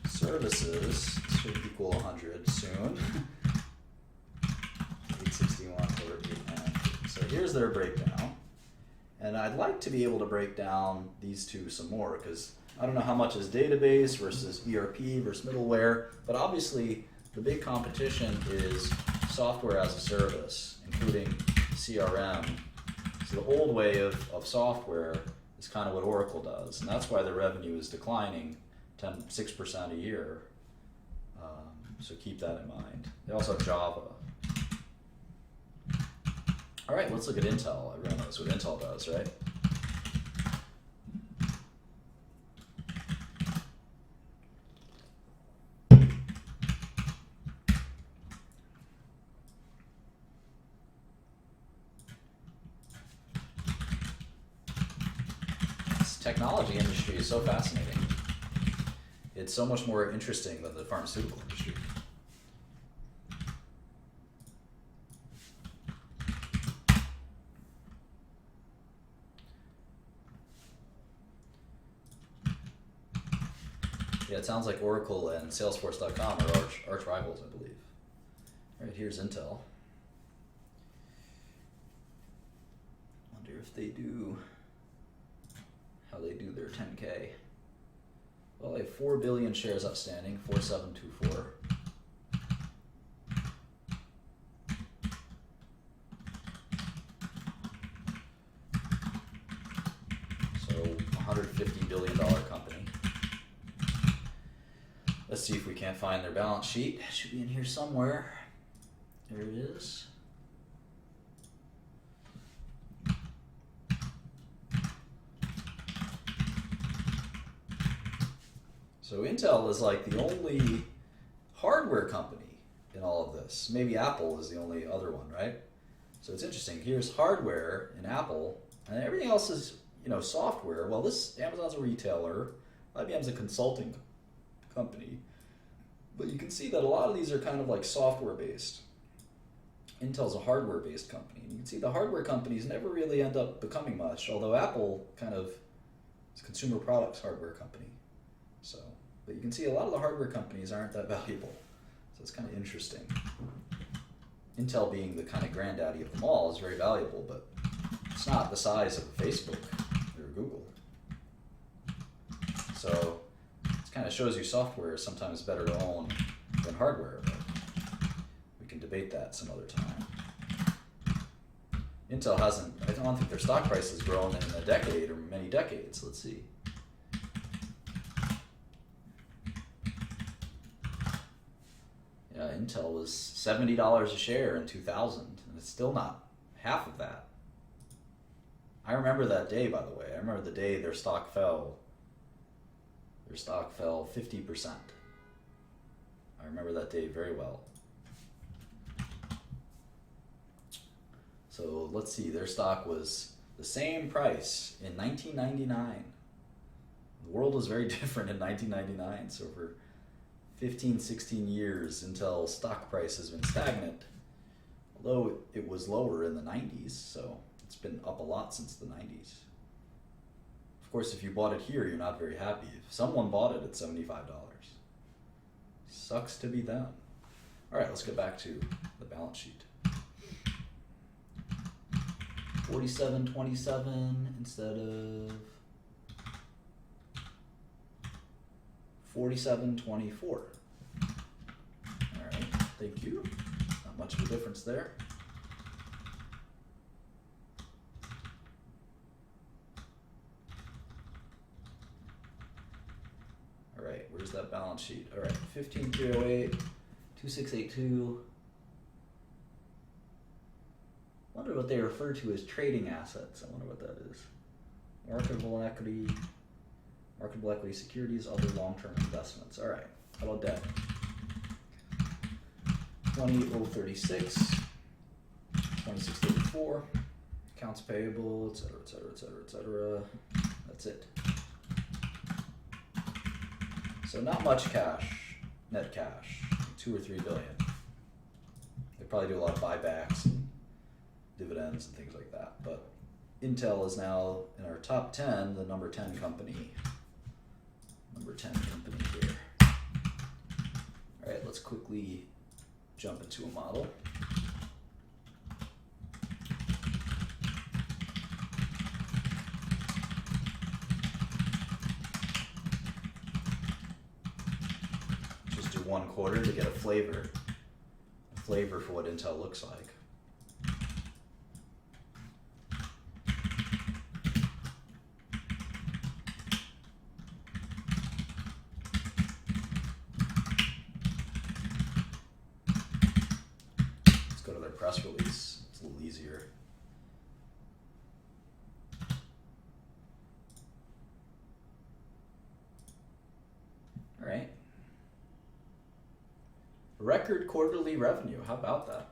services should equal 100 soon. 861 over 890. So here's their breakdown, and I'd like to be able to break down these two some more, because I don't know how much is database versus ERP versus middleware, but obviously the big competition is software as a service, including CRM. So the old way of software is kind of what Oracle does, and that's why the revenue is declining 6% a year. So keep that in mind. They also have Java. All right, let's look at Intel. Everyone knows what Intel does, right? This technology industry is so fascinating. It's so much more interesting than the pharmaceutical industry. Yeah, it sounds like Oracle and Salesforce.com are arch rivals, I believe. All right, here's Intel. Wonder if they do how they do their 10K. Well, they have 4 billion shares outstanding, 4724. So, $150 billion company. Let's see if we can't find their balance sheet. It should be in here somewhere. There it is. So Intel is like the only hardware company in all of this. Maybe Apple is the only other one, right? So it's interesting. Here's hardware in Apple, and everything else is, software. Well, Amazon's a retailer, IBM's a consulting company, but you can see that a lot of these are kind of like software based. Intel's a hardware based company. You can see the hardware companies never really end up becoming much, although Apple kind of is a consumer products hardware company. So, but you can see a lot of the hardware companies aren't that valuable. So it's kind of interesting. Intel being the kind of granddaddy of them all is very valuable, but it's not the size of Facebook or Google. So it kind of shows you software is sometimes better to own than hardware, but we can debate that some other time. Intel hasn't, I don't think their stock price has grown in a decade or many decades. Let's see. Yeah, Intel was $70 a share in 2000, and it's still not half of that. I remember that day, by the way. I remember the day their stock fell. Their stock fell 50%. I remember that day very well. So let's see, their stock was the same price in 1999. The world was very different in 1999, so for 15, 16 years, Intel's stock price has been stagnant, although it was lower in the 90s, so it's been up a lot since the 90s. Of course, if you bought it here, you're not very happy. If someone bought it at $75, sucks to be them. All right, let's get back to the balance sheet. 4727 instead of 4724. All right, thank you. Not much of a difference there. All right, where's that balance sheet? All right, 15308, 2682. I wonder what they refer to as trading assets. I wonder what that is. Marketable equity securities, other long-term investments. All right, how about debt? 20036, 2634, accounts payable, etc. That's it. So not much cash, net cash, 2 or 3 billion. They probably do a lot of buybacks and dividends and things like that. But Intel is now in our top 10, the number 10 company. Number 10 company here. All right, let's quickly jump into a model. Just do one quarter to get a flavor for what Intel looks like. Press release. It's a little easier. Record quarterly revenue. How about that?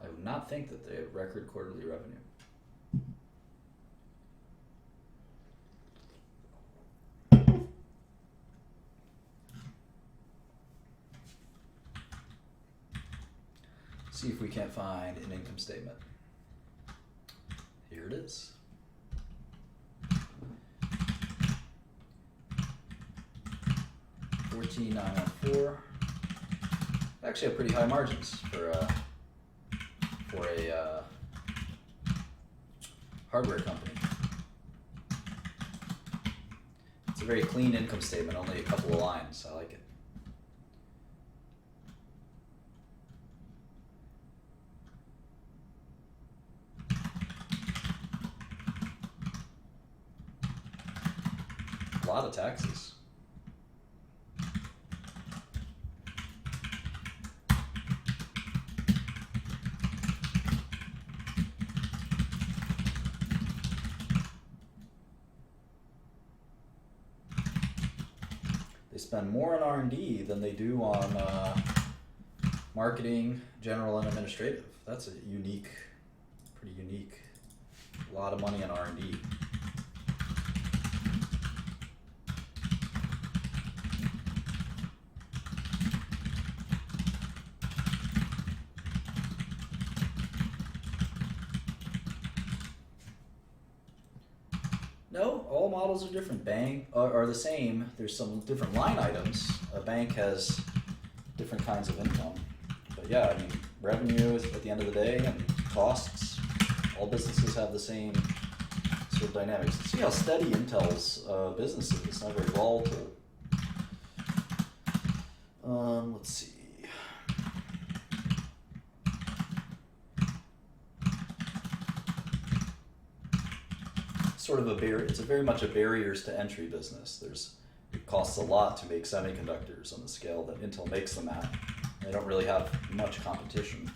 I would not think that they have record quarterly revenue. See if we can't find an income statement. Here it is. $14,914. Actually, have pretty high margins for a hardware company. It's a very clean income statement, only a couple of lines. I like it. A lot of taxes. They spend more on R&D than they do on marketing, general, and administrative. That's a unique, pretty unique. A lot of money on R&D. No, all models are different. Bank are the same. There's some different line items. A bank has different kinds of income. But yeah, I mean, revenue is at the end of the day, and costs. All businesses have the same sort of dynamics. See how steady Intel's business is. It's not very volatile. Let's see. Sort of it's very much a barriers to entry business. It costs a lot to make semiconductors on the scale that Intel makes them at. They don't really have much competition.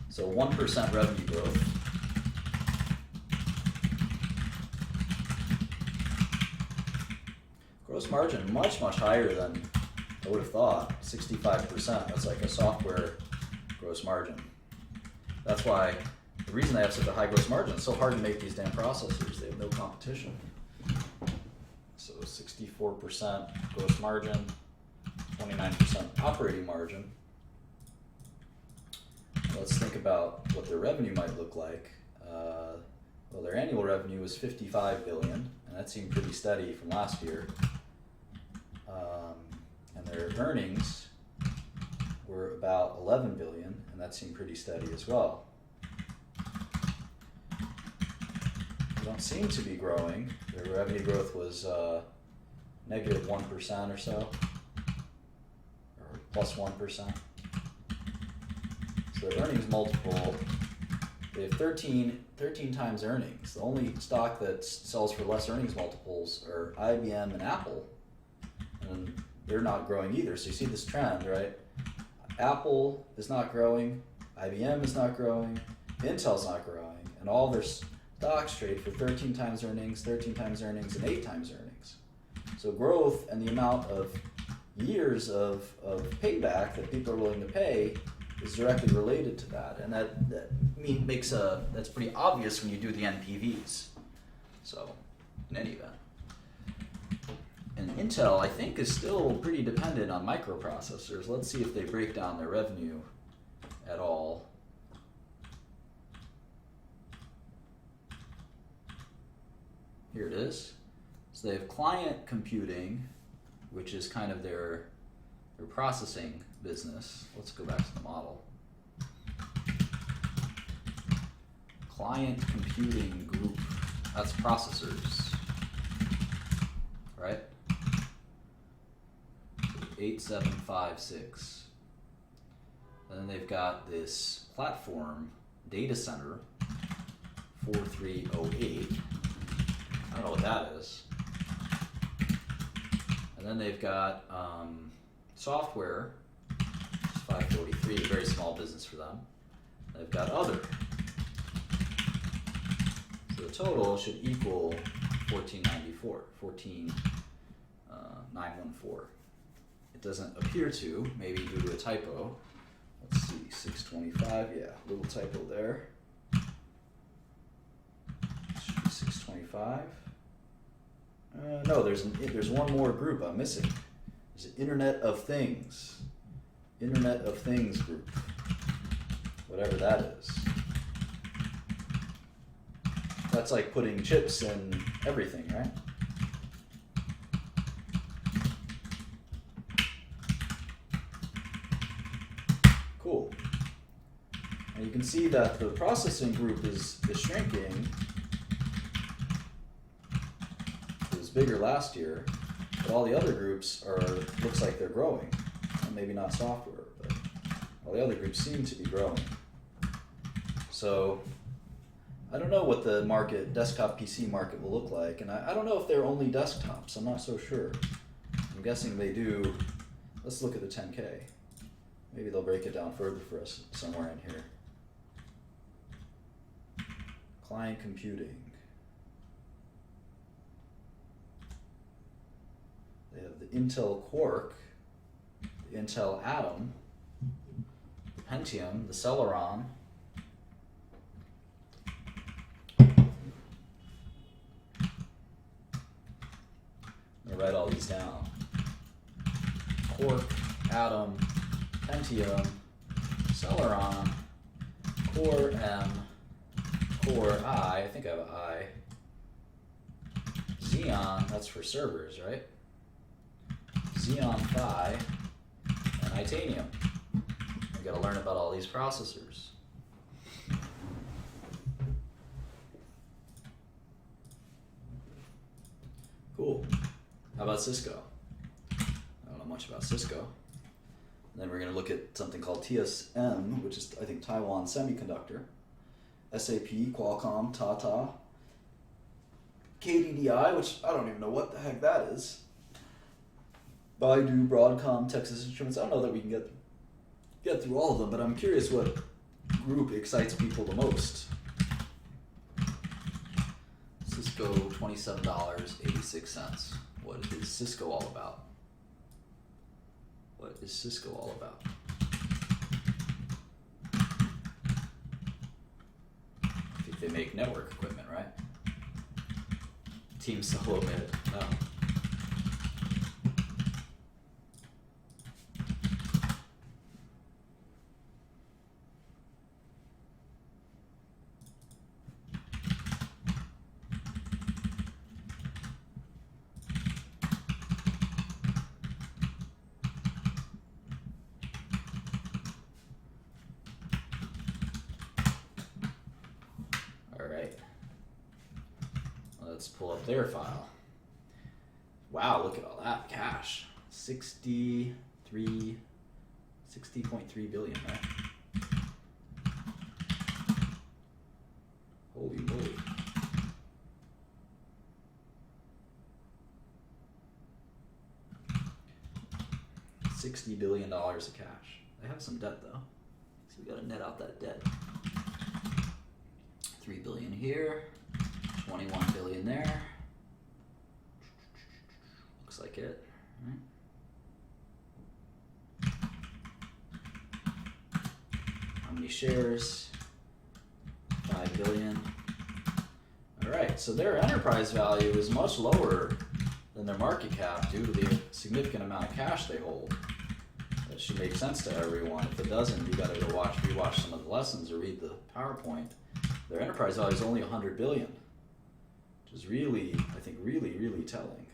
So 1% revenue growth. Gross margin much higher than I would have thought. 65%. That's like a software gross margin. That's why the reason they have such a high gross margin, it's so hard to make these damn processors. They have no competition. So 64% gross margin, 29% operating margin. Let's think about what their revenue might look like. Well, their annual revenue was $55 billion, and that seemed pretty steady from last year. And their earnings were about $11 billion, and that seemed pretty steady as well. They don't seem to be growing. Their revenue growth was negative 1% or so, or plus 1%. So their earnings multiple, they have 13 times earnings. The only stock that sells for less earnings multiples are IBM and Apple, and they're not growing either. So you see this trend, right? Apple is not growing, IBM is not growing, Intel's not growing, and all their stocks trade for 13 times earnings, 13 times earnings, and 8 times earnings. So growth and the amount of years of payback that people are willing to pay is directly related to that, and that's pretty obvious when you do the NPVs. So, in any event, and Intel, I think, is still pretty dependent on microprocessors. Let's see if they break down their revenue at all. Here it is. So they have client computing, which is kind of their processing business. Let's go back to the model. Client computing group, that's processors, right? 8756. And then they've got this platform data center 4308. I don't know what that is. And then they've got software, 543, a very small business for them. They've got other. So the total should equal 1494, 14914. It doesn't appear to, maybe due to a typo. Let's see, 625, yeah, little typo there. Should be 625. No, there's one more group I'm missing. There's an Internet of Things. Internet of Things group. Whatever that is. That's like putting chips in everything, right? Cool. And you can see that the processing group is shrinking. It was bigger last year, but all the other groups looks like they're growing. Well, maybe not software, but all the other groups seem to be growing. So I don't know what the desktop PC market will look like, and I don't know if they're only desktops. I'm not so sure. I'm guessing they do. Let's look at the 10K. Maybe they'll break it down further for us somewhere in here. Client computing. They have the Intel Quark, the Intel Atom, the Pentium, the Celeron. I'm gonna write all these down. Quark, Atom, Pentium, Celeron, Core M, Core I think I have an I. Xeon, that's for servers, right? Xeon Phi, and Itanium. We gotta learn about all these processors. Cool. How about Cisco? I don't know much about Cisco. And then we're going to look at something called TSM, which is, I think, Taiwan Semiconductor, SAP, Qualcomm, Tata, KDDI, which I don't even know what the heck that is, Baidu, Broadcom, Texas Instruments. I don't know that we can get through all of them, but I'm curious what group excites people the most. Cisco, $27.86. What is Cisco all about? What is Cisco all about? I think they make network equipment, right? Team Solo Mid. No. Let's pull up their file. Wow, look at all that cash. 60.3 billion, right? Holy moly. $60 billion of cash. They have some debt though. So we gotta net out that debt. 3 billion here. 21 billion there. Looks like it. Right. How many shares? 5 billion. All right, so their enterprise value is much lower than their market cap due to the significant amount of cash they hold. That should make sense to everyone. If it doesn't, you gotta go rewatch some of the lessons or read the PowerPoint. Their enterprise value is only 100 billion. Is really, I think, really telling.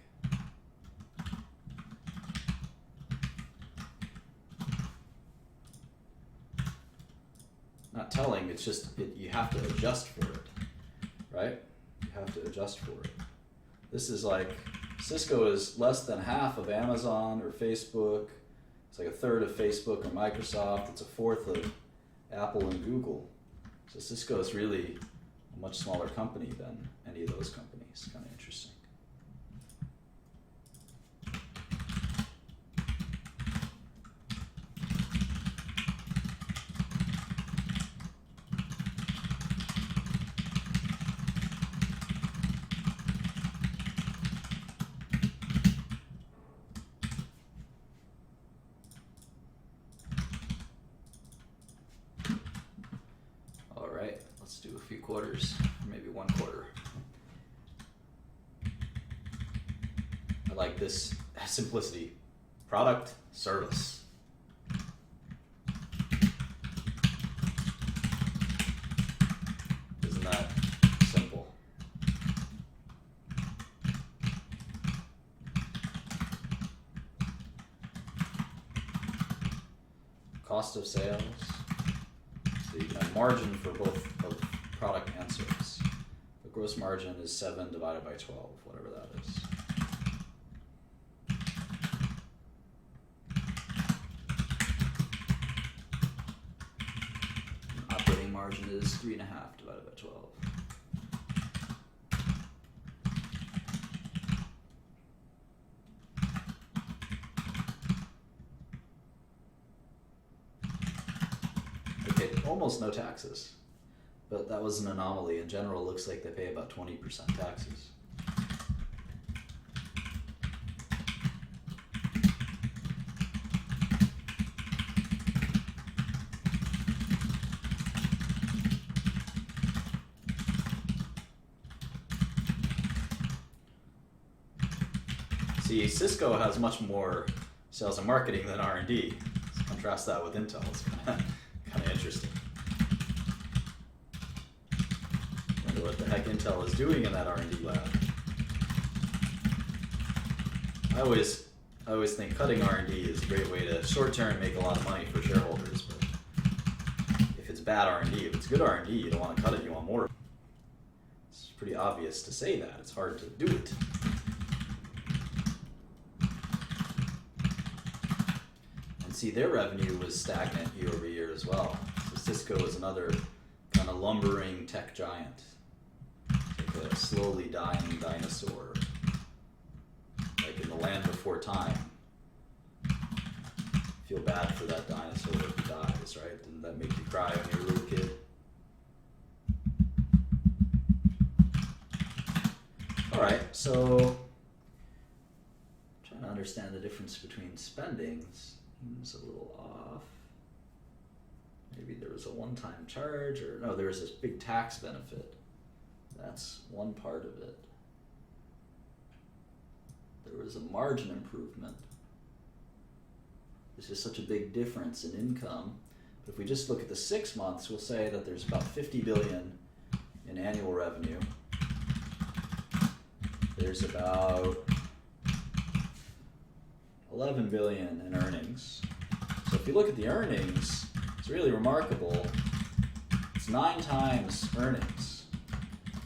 Not telling, it's just, you have to adjust for it, right? You have to adjust for it. This is like, Cisco is less than half of Amazon or Facebook. It's like a third of Facebook or Microsoft. It's a fourth of Apple and Google. So Cisco is really a much smaller company than any of those companies. Kind of interesting. few quarters, or maybe 1 quarter. I like this simplicity. Product, service. Isn't that simple? Cost of sales. So you can have margin for both of product and service. The gross margin is 7 divided by 12, whatever that is. Operating margin is 3.5 divided by 12. Almost no taxes, but that was an anomaly. In general, it looks like they pay about 20% taxes. See, Cisco has much more sales and marketing than R&D. Let's contrast that with Intel. It's kind of interesting. Wonder what the heck Intel is doing in that R&D lab. I always think cutting R&D is a great way to short-term make a lot of money for shareholders. But if it's bad R&D, if it's good R&D, you don't want to cut it. You want more. It's pretty obvious to say that. It's hard to do it. See, their revenue was stagnant year over year as well. So Cisco is another kind of lumbering tech giant, like a slowly dying dinosaur, like in the land before time. Feel bad for that dinosaur who dies, right? Didn't that make you cry when you were a little kid? All right, so trying to understand the difference between spendings. Seems a little off. Maybe there was a one-time charge, or no, there was this big tax benefit. That's one part of it. There was a margin improvement. This is such a big difference in income. But if we just look at the 6 months, we'll say that there's about 50 billion in annual revenue. There's about 11 billion in earnings. So if you look at the earnings, it's really remarkable. It's 9 times earnings,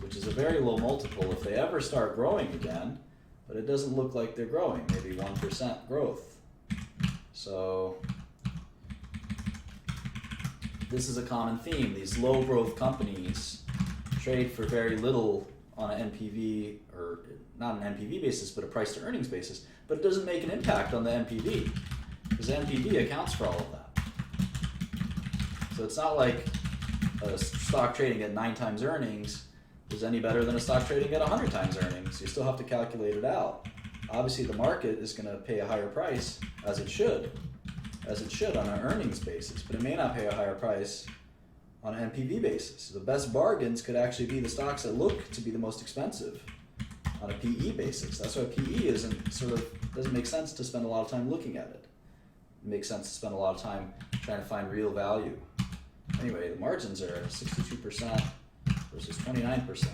which is a very low multiple if they ever start growing again, but it doesn't look like they're growing, maybe 1% growth. So this is a common theme. These low growth companies trade for very little on an NPV, or not an NPV basis, but a price to earnings basis. But it doesn't make an impact on the NPV, because the NPV accounts for all of that. So it's not like a stock trading at 9 times earnings is any better than a stock trading at 100 times earnings. You still have to calculate it out. Obviously, the market is going to pay a higher price, as it should on an earnings basis, but it may not pay a higher price on an NPV basis. The best bargains could actually be the stocks that look to be the most expensive on a PE basis. That's why PE doesn't make sense to spend a lot of time looking at it. It makes sense to spend a lot of time trying to find real value. Anyway, the margins are 62% versus 29%.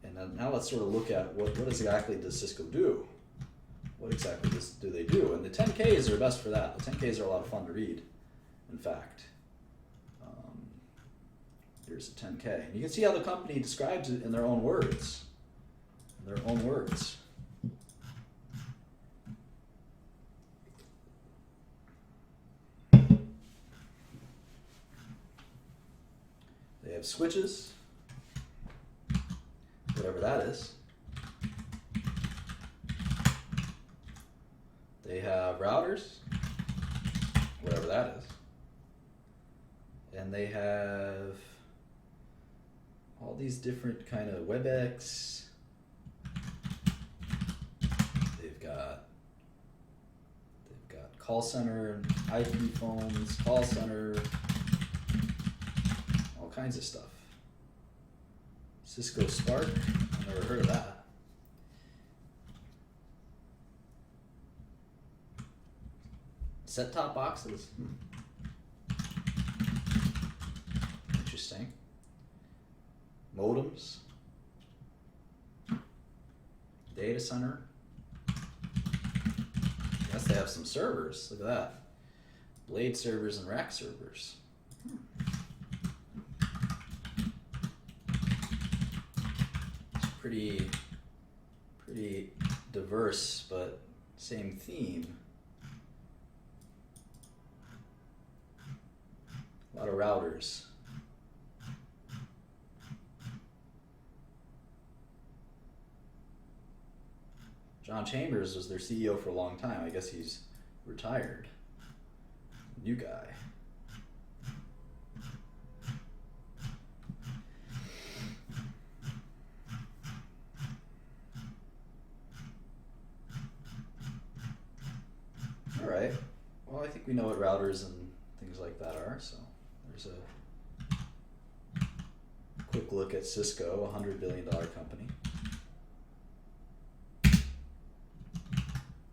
And then now let's sort of look at what exactly does Cisco do? What exactly do they do? And the 10Ks are best for that. The 10Ks are a lot of fun to read, in fact. Here's a 10K. And you can see how the company describes it in their own words. They have switches, whatever that is. They have routers, whatever that is. And they have all these different kind of WebEx. They've got call center, IP phones, call center, all kinds of stuff. Cisco Spark, I've never heard of that. Set-top boxes? Interesting. Modems. Data center. I guess they have some servers. Look at that. Blade servers and rack servers. It's pretty diverse, but same theme. A lot of routers. John Chambers was their CEO for a long time. I guess he's retired. New guy. All right. Well, I think we know what routers and things like that are, so there's a quick look at Cisco, a $100 billion company.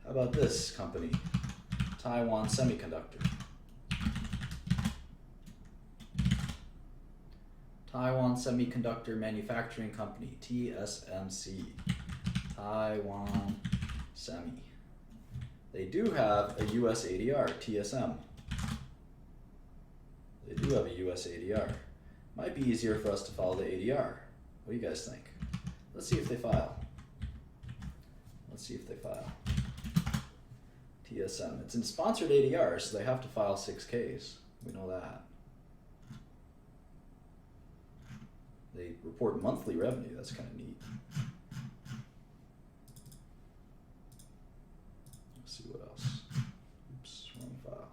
How about this company? Taiwan Semiconductor. Taiwan Semiconductor Manufacturing Company, TSMC. Taiwan Semi. They do have a US ADR, TSM. They do have a US ADR. Might be easier for us to follow the ADR. What do you guys think? Let's see if they file. Let's see if they file. TSM. It's in sponsored ADR, so they have to file 6Ks. We know that. They report monthly revenue. That's kind of neat. Let's see what else. Oops, wrong file.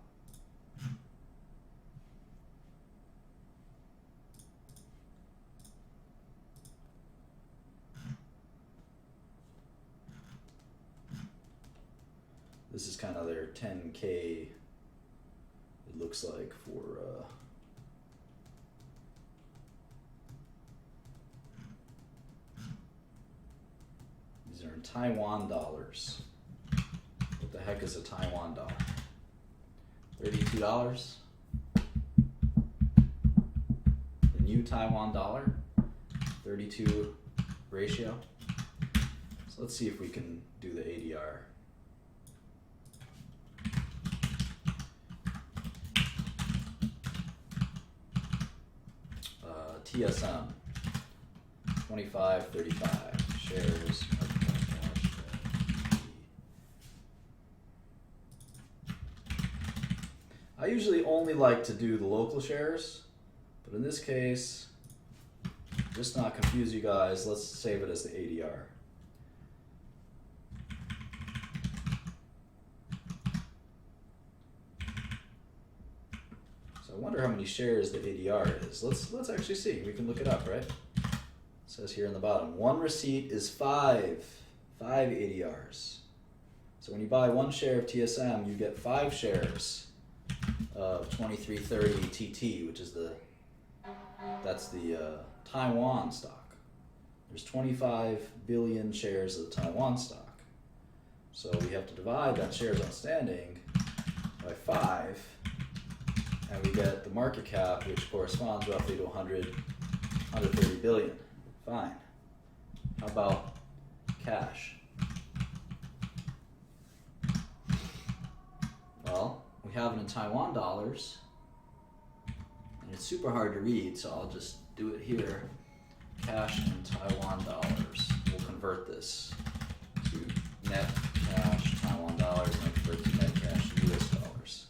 This is kind of their 10K, it looks like, for these are in Taiwan dollars. What the heck is a Taiwan dollar? $32? The new Taiwan dollar, 32 ratio. So let's see if we can do the ADR. TSM, 25.35 shares. I usually only like to do the local shares, but in this case, just not confuse you guys, let's save it as the ADR. I wonder how many shares the ADR is. Let's actually see. We can look it up, right? It says here in the bottom, one receipt is five ADRs. So when you buy one share of TSM, you get 5 shares of 2330 TT, which is that's the Taiwan stock. There's 25 billion shares of Taiwan stock. So we have to divide that shares outstanding by 5. And we get the market cap, which corresponds roughly to 130 billion. Fine. How about cash? Well, we have it in Taiwan dollars, and it's super hard to read, so I'll just do it here. Cash in Taiwan dollars. We'll convert this to net cash Taiwan dollars, and convert to net cash US dollars.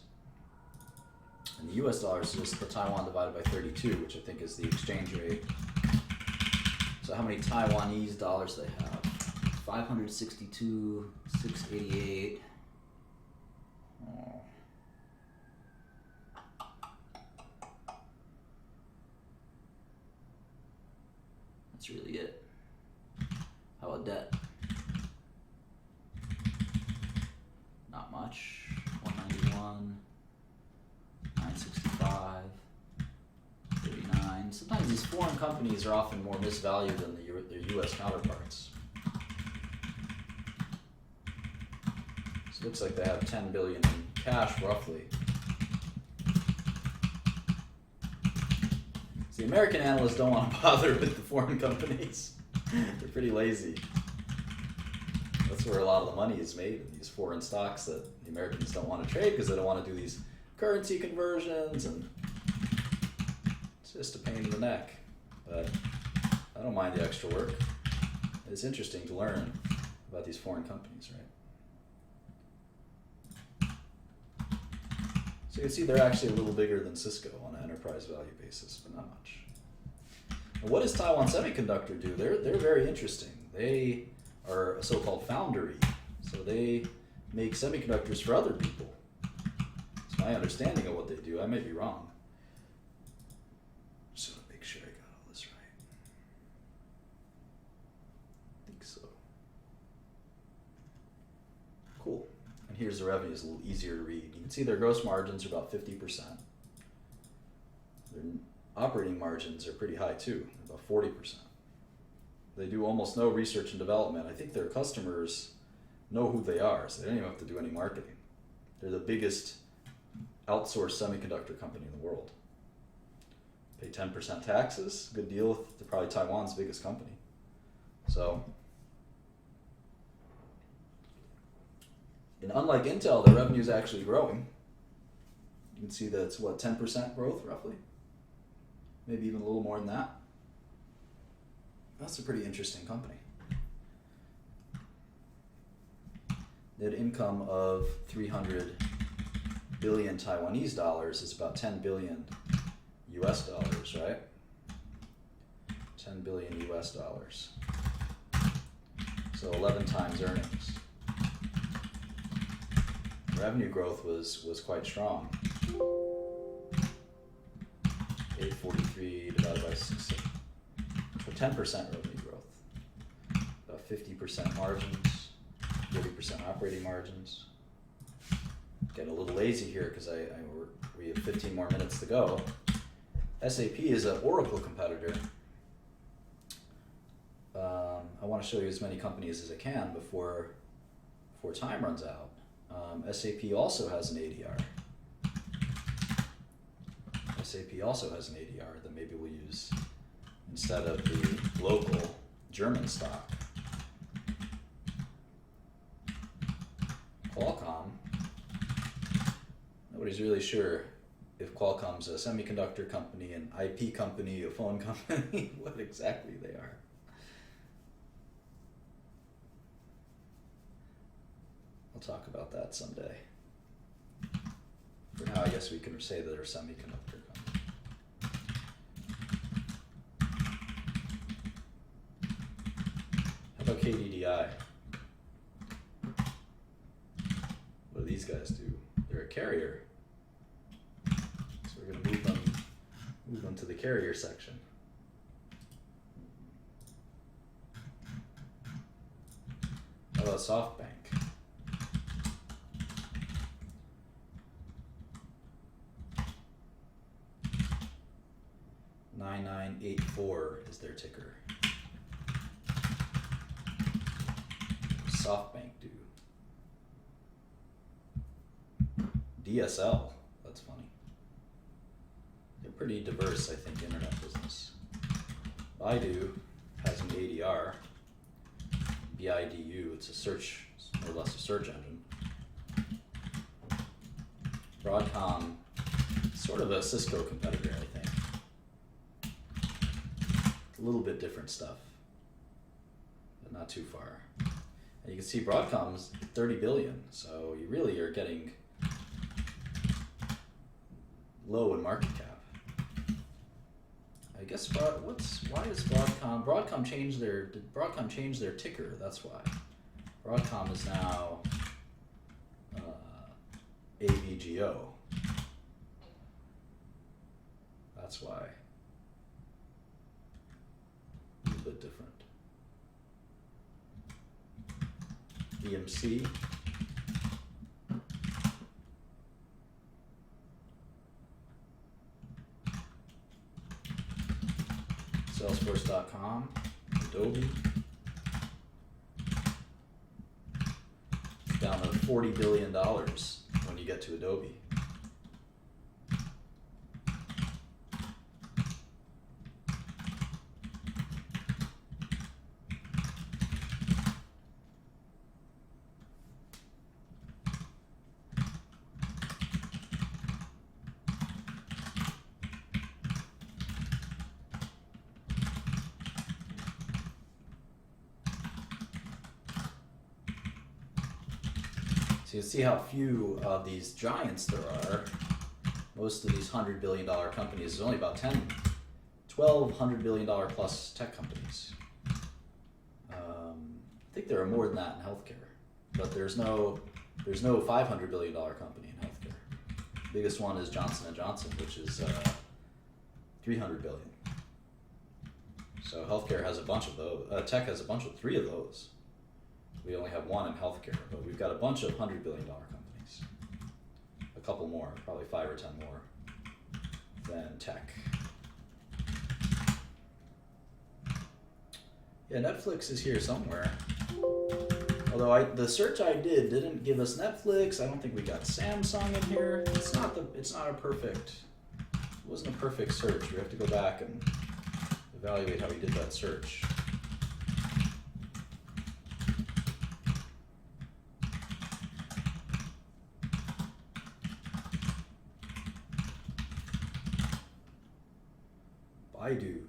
And the US dollars is just the Taiwan divided by 32, which I think is the exchange rate. So how many Taiwanese dollars they have? 562, 688. Oh. That's really it. How about debt? Not much. 191. 965, 39. Sometimes these foreign companies are often more misvalued than their U.S. counterparts. So it looks like they have 10 billion in cash, roughly. So the American analysts don't want to bother with the foreign companies. They're pretty lazy. That's where a lot of the money is made, in these foreign stocks that the Americans don't want to trade because they don't want to do these currency conversions, and it's just a pain in the neck. But I don't mind the extra work. It's interesting to learn about these foreign companies, right? So you can see they're actually a little bigger than Cisco on an enterprise value basis, but not much. And what does Taiwan Semiconductor do? They're very interesting. They are a so-called foundry, so they make semiconductors for other people. It's my understanding of what they do. I may be wrong. Just want to make sure I got all this right. I think so. Cool. And here's the revenues, a little easier to read. You can see their gross margins are about 50%. Their operating margins are pretty high too, about 40%. They do almost no research and development. I think their customers know who they are, so they don't even have to do any marketing. They're the biggest outsourced semiconductor company in the world. Pay 10% taxes, good deal. They're probably Taiwan's biggest company. So, and unlike Intel, their revenue is actually growing. You can see that it's what, 10% growth roughly? Maybe even a little more than that. That's a pretty interesting company. Net income of 300 billion Taiwanese dollars is about 10 billion US dollars, right? 10 billion US dollars. So 11 times earnings. Revenue growth was quite strong. 843 divided by 6. 10% revenue growth, about 50% margins, 40% operating margins. Getting a little lazy here because we have 15 more minutes to go. SAP is an Oracle competitor. I want to show you as many companies as I can before time runs out. SAP also has an ADR. SAP also has an ADR that maybe we'll use instead of the local German stock. Qualcomm, nobody's really sure if Qualcomm's a semiconductor company, an IP company, a phone company, what exactly they are. We'll talk about that someday. For now, I guess we can say that they're a semiconductor company. How about KDDI? What do these guys do? They're a carrier. So we're going to move them to the carrier section. How about SoftBank? $9984 is their ticker. SoftBank do? DSL, that's funny. They're pretty diverse, I think, internet business. Baidu has an ADR. BIDU, it's a search, more or less a search engine. Broadcom, sort of a Cisco competitor, I think. A little bit different stuff, but not too far. And you can see Broadcom's 30 billion, so you really are getting low in market cap. I guess why is Broadcom did Broadcom change their ticker? That's why. Broadcom is now AVGO. That's why. A little bit different. EMC. Salesforce.com, Adobe, down to $40 billion when you get to Adobe. So you see how few of these giants there are. Most of these $100 billion companies, there's only about 12 $100 billion plus tech companies. I think there are more than that in healthcare, but there's no $500 billion company in healthcare. The biggest one is Johnson & Johnson, which is $300 billion. So healthcare has a bunch of those. Tech has three of those. We only have one in healthcare, but we've got a bunch of $100 billion companies. A couple more, probably 5 or 10 more than tech. Yeah, Netflix is here somewhere. Although the search I did didn't give us Netflix. I don't think we got Samsung in here. It wasn't a perfect search. We have to go back and evaluate how we did that search. Baidu.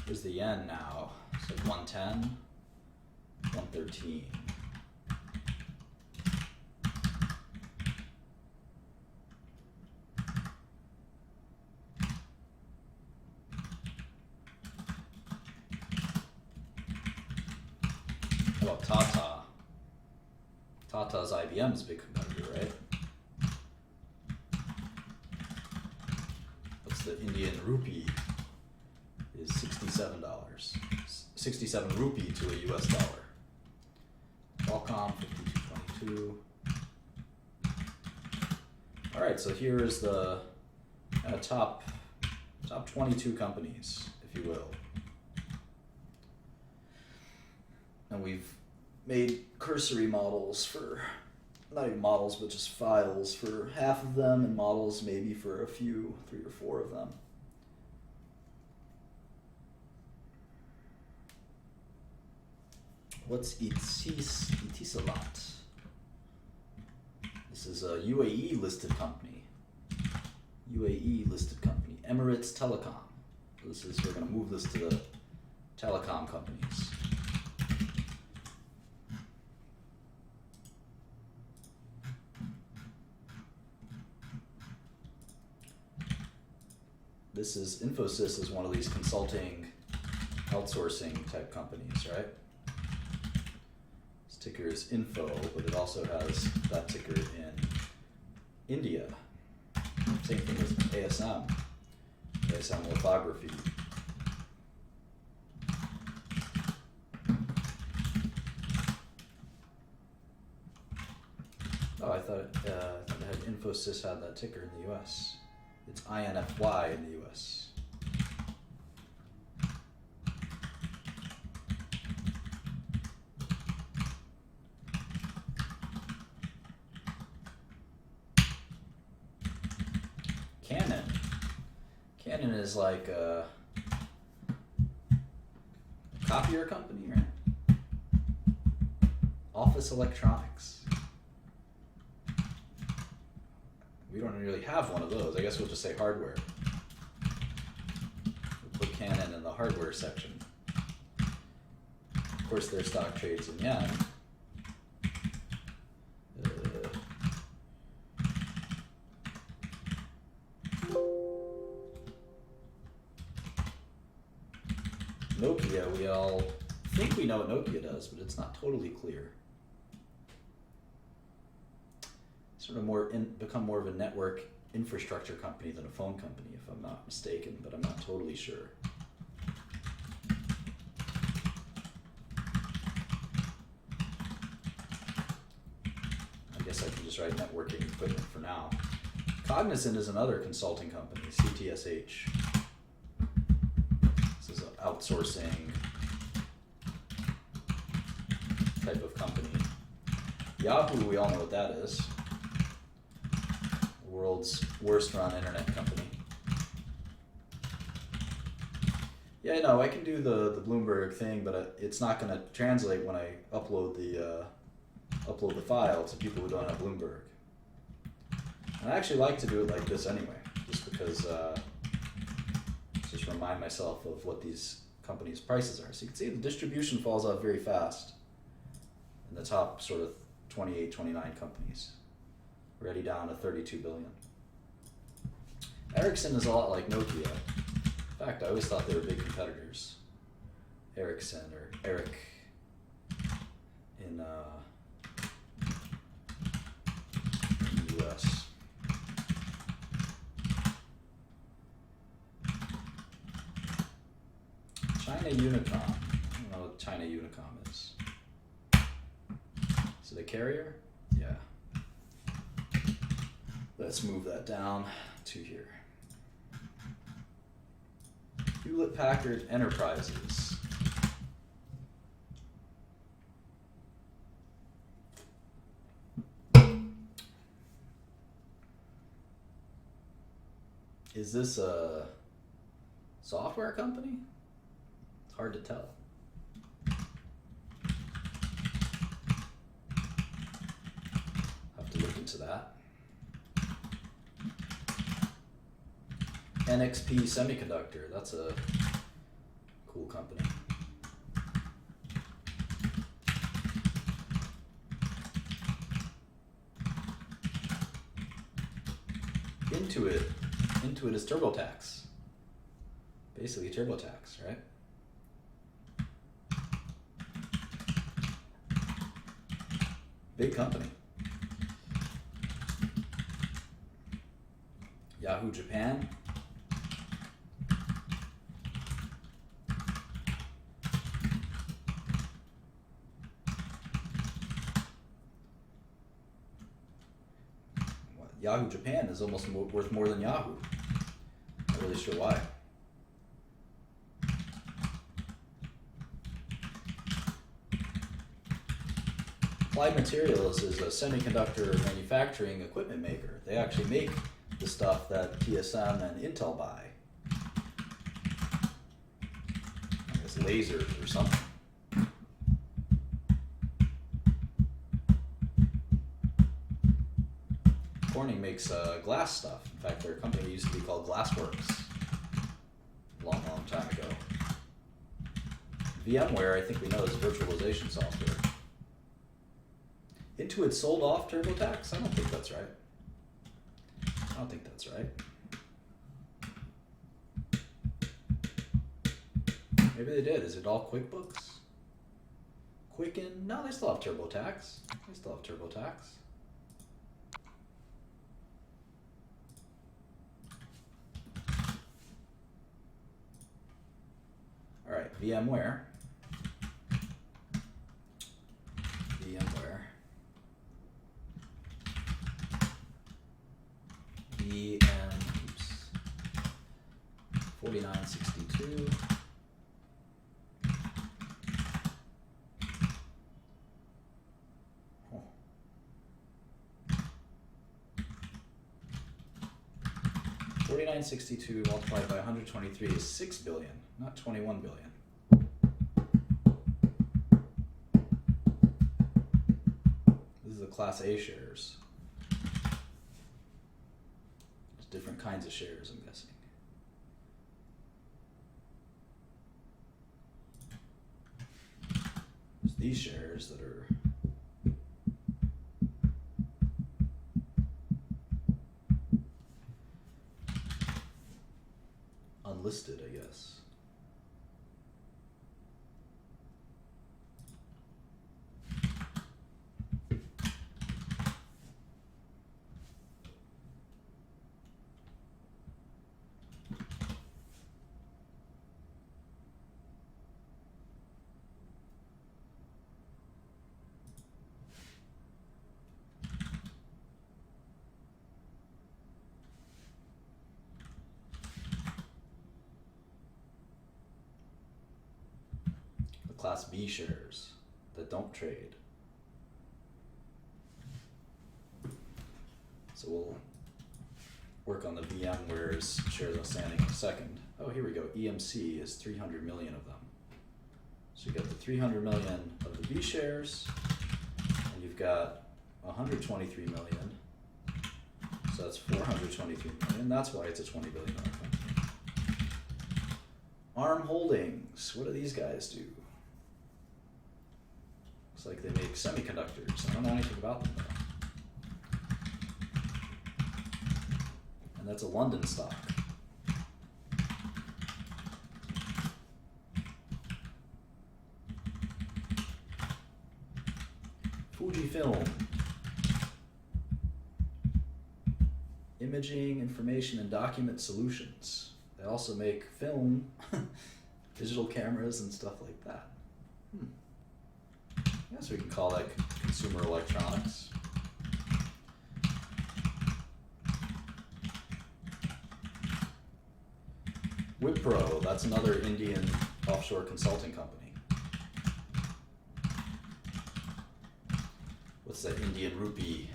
Here's the yen now. It's like 110, 113. How about Tata? Tata's IBM's big competitor, right? What's the Indian rupee? Is $67. 67 rupee to a US dollar. Qualcomm 5222. All right, so here is the top 22 companies, if you will. And we've made cursory models for, not even models, but just files for half of them, and models maybe for a few, 3 or 4 of them. What's Etisalat? This is a UAE listed company. Emirates Telecom. We're going to move this to the telecom companies. Infosys is one of these consulting, outsourcing type companies, right? This ticker is Info, but it also has that ticker in India. Same thing with ASM Lithography. Oh, I thought Infosys had that ticker in the U.S. It's INFY in the U.S. Canon is like a copier company, right? Office Electronics. We don't really have one of those. I guess we'll just say hardware. We'll put Canon in the hardware section. Of course, their stock trades in yen. Nokia, we all think we know what Nokia does, but it's not totally clear. Sort of become more of a network infrastructure company than a phone company, if I'm not mistaken, but I'm not totally sure. I guess I can just write networking equipment for now. Cognizant is another consulting company, CTSH. This is an outsourcing type of company. Yahoo, we all know what that is. The world's worst run internet company. Yeah, no, I can do the Bloomberg thing, but it's not going to translate when I upload the file to people who don't have Bloomberg. And I actually like to do it like this anyway, just because just remind myself of what these companies' prices are. So you can see the distribution falls off very fast in the top sort of 28, 29 companies, already down to 32 billion. Ericsson is a lot like Nokia. In fact, I always thought they were big competitors. Ericsson, or Eric in the US. China Unicom. I don't know what China Unicom is. Is it a carrier? Yeah. Let's move that down to here. Hewlett Packard Enterprises. Is this a software company? It's hard to tell. Have to look into that. NXP Semiconductor, that's a cool company. Intuit is TurboTax. Basically TurboTax, right? Big company. Yahoo Japan. Yahoo Japan is almost worth more than Yahoo. Not really sure why. Applied Materials is a semiconductor manufacturing equipment maker. They actually make the stuff that TSM and Intel buy. I guess lasers or something. Corning makes glass stuff. In fact, their company used to be called Glassworks a long, long time ago. VMware, I think we know, is virtualization software. Intuit sold off TurboTax? I don't think that's right. I don't think that's right. Maybe they did. Is it all QuickBooks? Quicken? No, they still have TurboTax. They still have TurboTax. All right, VMware. oops. 4962. Oh. 4962 multiplied by 123 is 6 billion, not 21 billion. This is the Class A shares. There's different kinds of shares, I'm guessing. There's these shares that are unlisted, I guess. Class B shares that don't trade. So we'll work on the VMware's shares outstanding in a second. Oh, here we go. EMC is 300 million of them. So you got the 300 million of the B shares, and you've got 123 million. So that's 423 million. That's why it's a $20 billion company. ARM Holdings. What do these guys do? Looks like they make semiconductors. I don't know anything about them though. And that's a London stock. Fujifilm. Imaging, information, and document solutions. They also make film, digital cameras, and stuff like that. I guess we can call that consumer electronics. Wipro, that's another Indian offshore consulting company. What's that Indian rupee?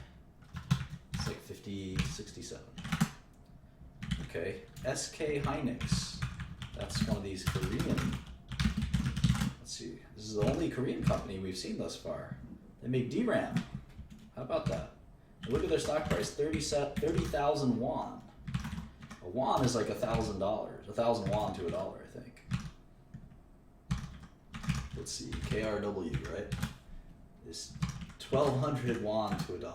It's like 50, 67. Okay, SK Hynix. That's one of these Korean. Let's see. This is the only Korean company we've seen thus far. They make DRAM. How about that? And look at their stock price. 30,000 won. A won is like $1,000. 1,000 won to $1, I think. Let's see. KRW, right? This 1,200 won to $1.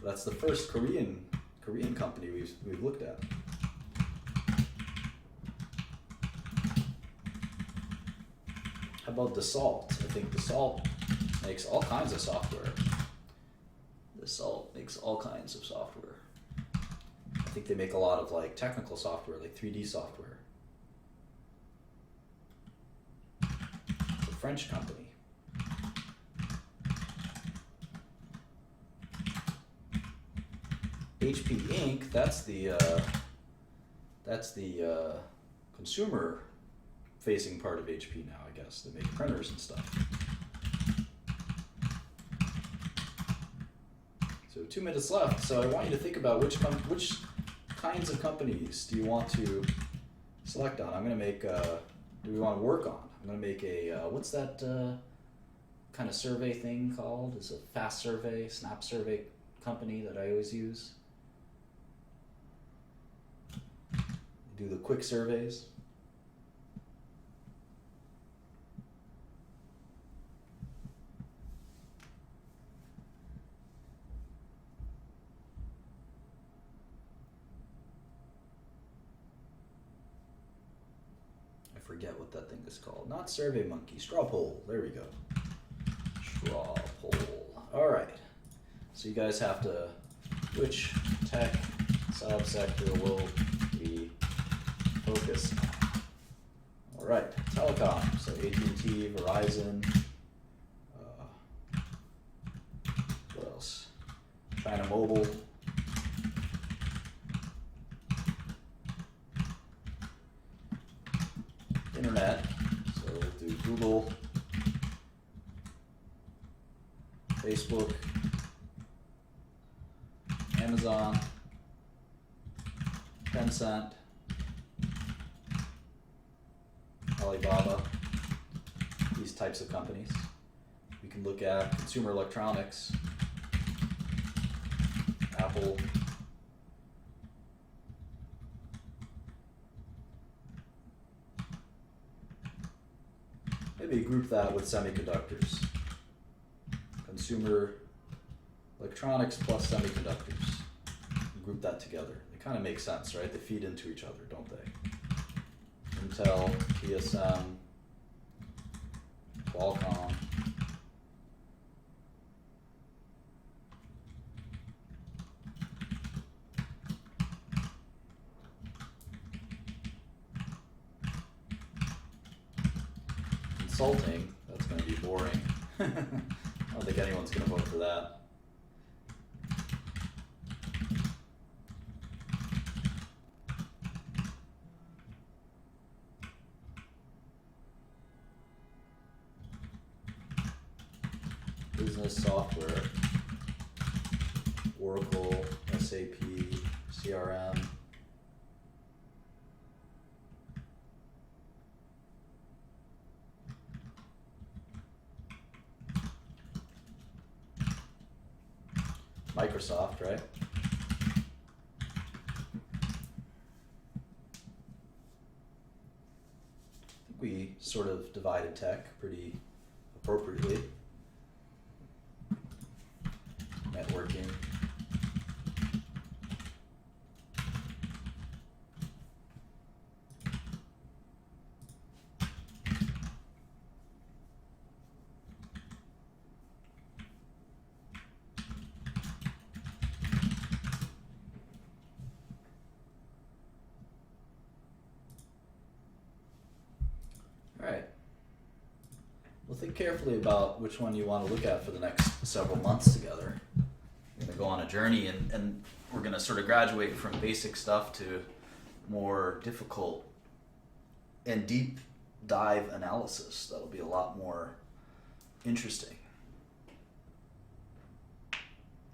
That's the first Korean company we've looked at. How about Dassault? I think Dassault makes all kinds of software. Dassault makes all kinds of software. I think they make a lot of like technical software, like 3D software. It's a French company. HP Inc. That's the consumer facing part of HP now, I guess. They make printers and stuff. So 2 minutes left. So I want you to think about which kinds of companies do you want to select on. I'm going to make. Do we want to work on? I'm going to make a what's that kind of survey thing called? It's a fast survey, snap survey company that I always use. Do the quick surveys. I forget what that thing is called. Not Survey Monkey, Straw Poll. There we go. Straw Poll. All right. So you guys have to, which tech subsector will we focus on? All right, telecom. So AT&T, Verizon. What else? China Mobile. Internet. So we'll do Google, Facebook, Amazon, Tencent, Alibaba, these types of companies. We can look at consumer electronics, Apple, maybe group that with semiconductors. Consumer electronics plus semiconductors. Group that together. They kind of make sense, right? They feed into each other, don't they? Intel, TSM, Qualcomm. Consulting, that's going to be boring. I don't think anyone's going to vote for that. business software, Oracle, SAP, CRM. Microsoft, right? I think we sort of divided tech pretty appropriately. Networking. All right. Well, think carefully about which one you want to look at for the next several months together. We're going to go on a journey, and we're going to sort of graduate from basic stuff to more difficult and deep dive analysis. That'll be a lot more interesting.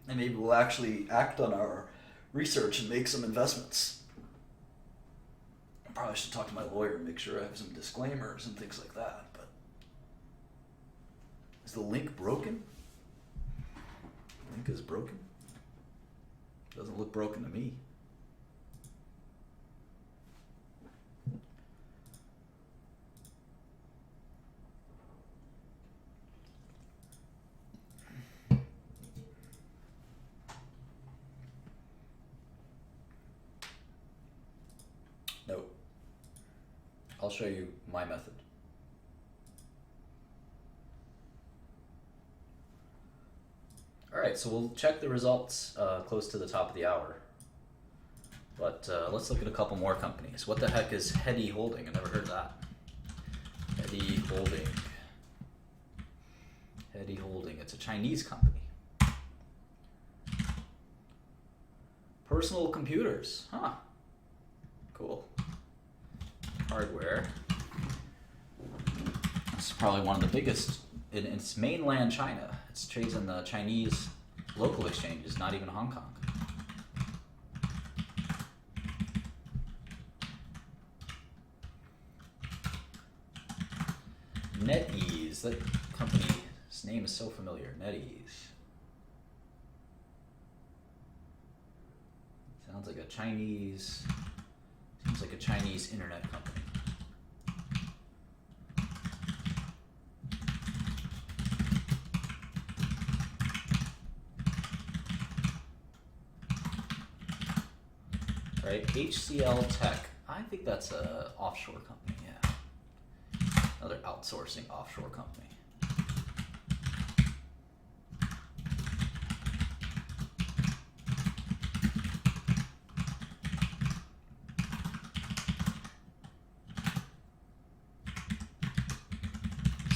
And maybe we'll actually act on our research and make some investments. I probably should talk to my lawyer and make sure I have some disclaimers and things like that. But is the link broken? The link is broken? Doesn't look broken to me. No. I'll show you my method. All right, so we'll check the results close to the top of the hour. But let's look at a couple more companies. What the heck is Heady Holding? I never heard that. Heady Holding. Heady Holding. It's a Chinese company. Personal computers. Huh. Cool. Hardware. This is probably one of the biggest in its mainland China. It trades in the Chinese local exchanges, not even Hong Kong. NetEase. That company's name is so familiar. NetEase. Sounds like a Chinese. Seems like a Chinese internet company. Right, HCL Tech. I think that's a offshore company, yeah. Another outsourcing offshore company.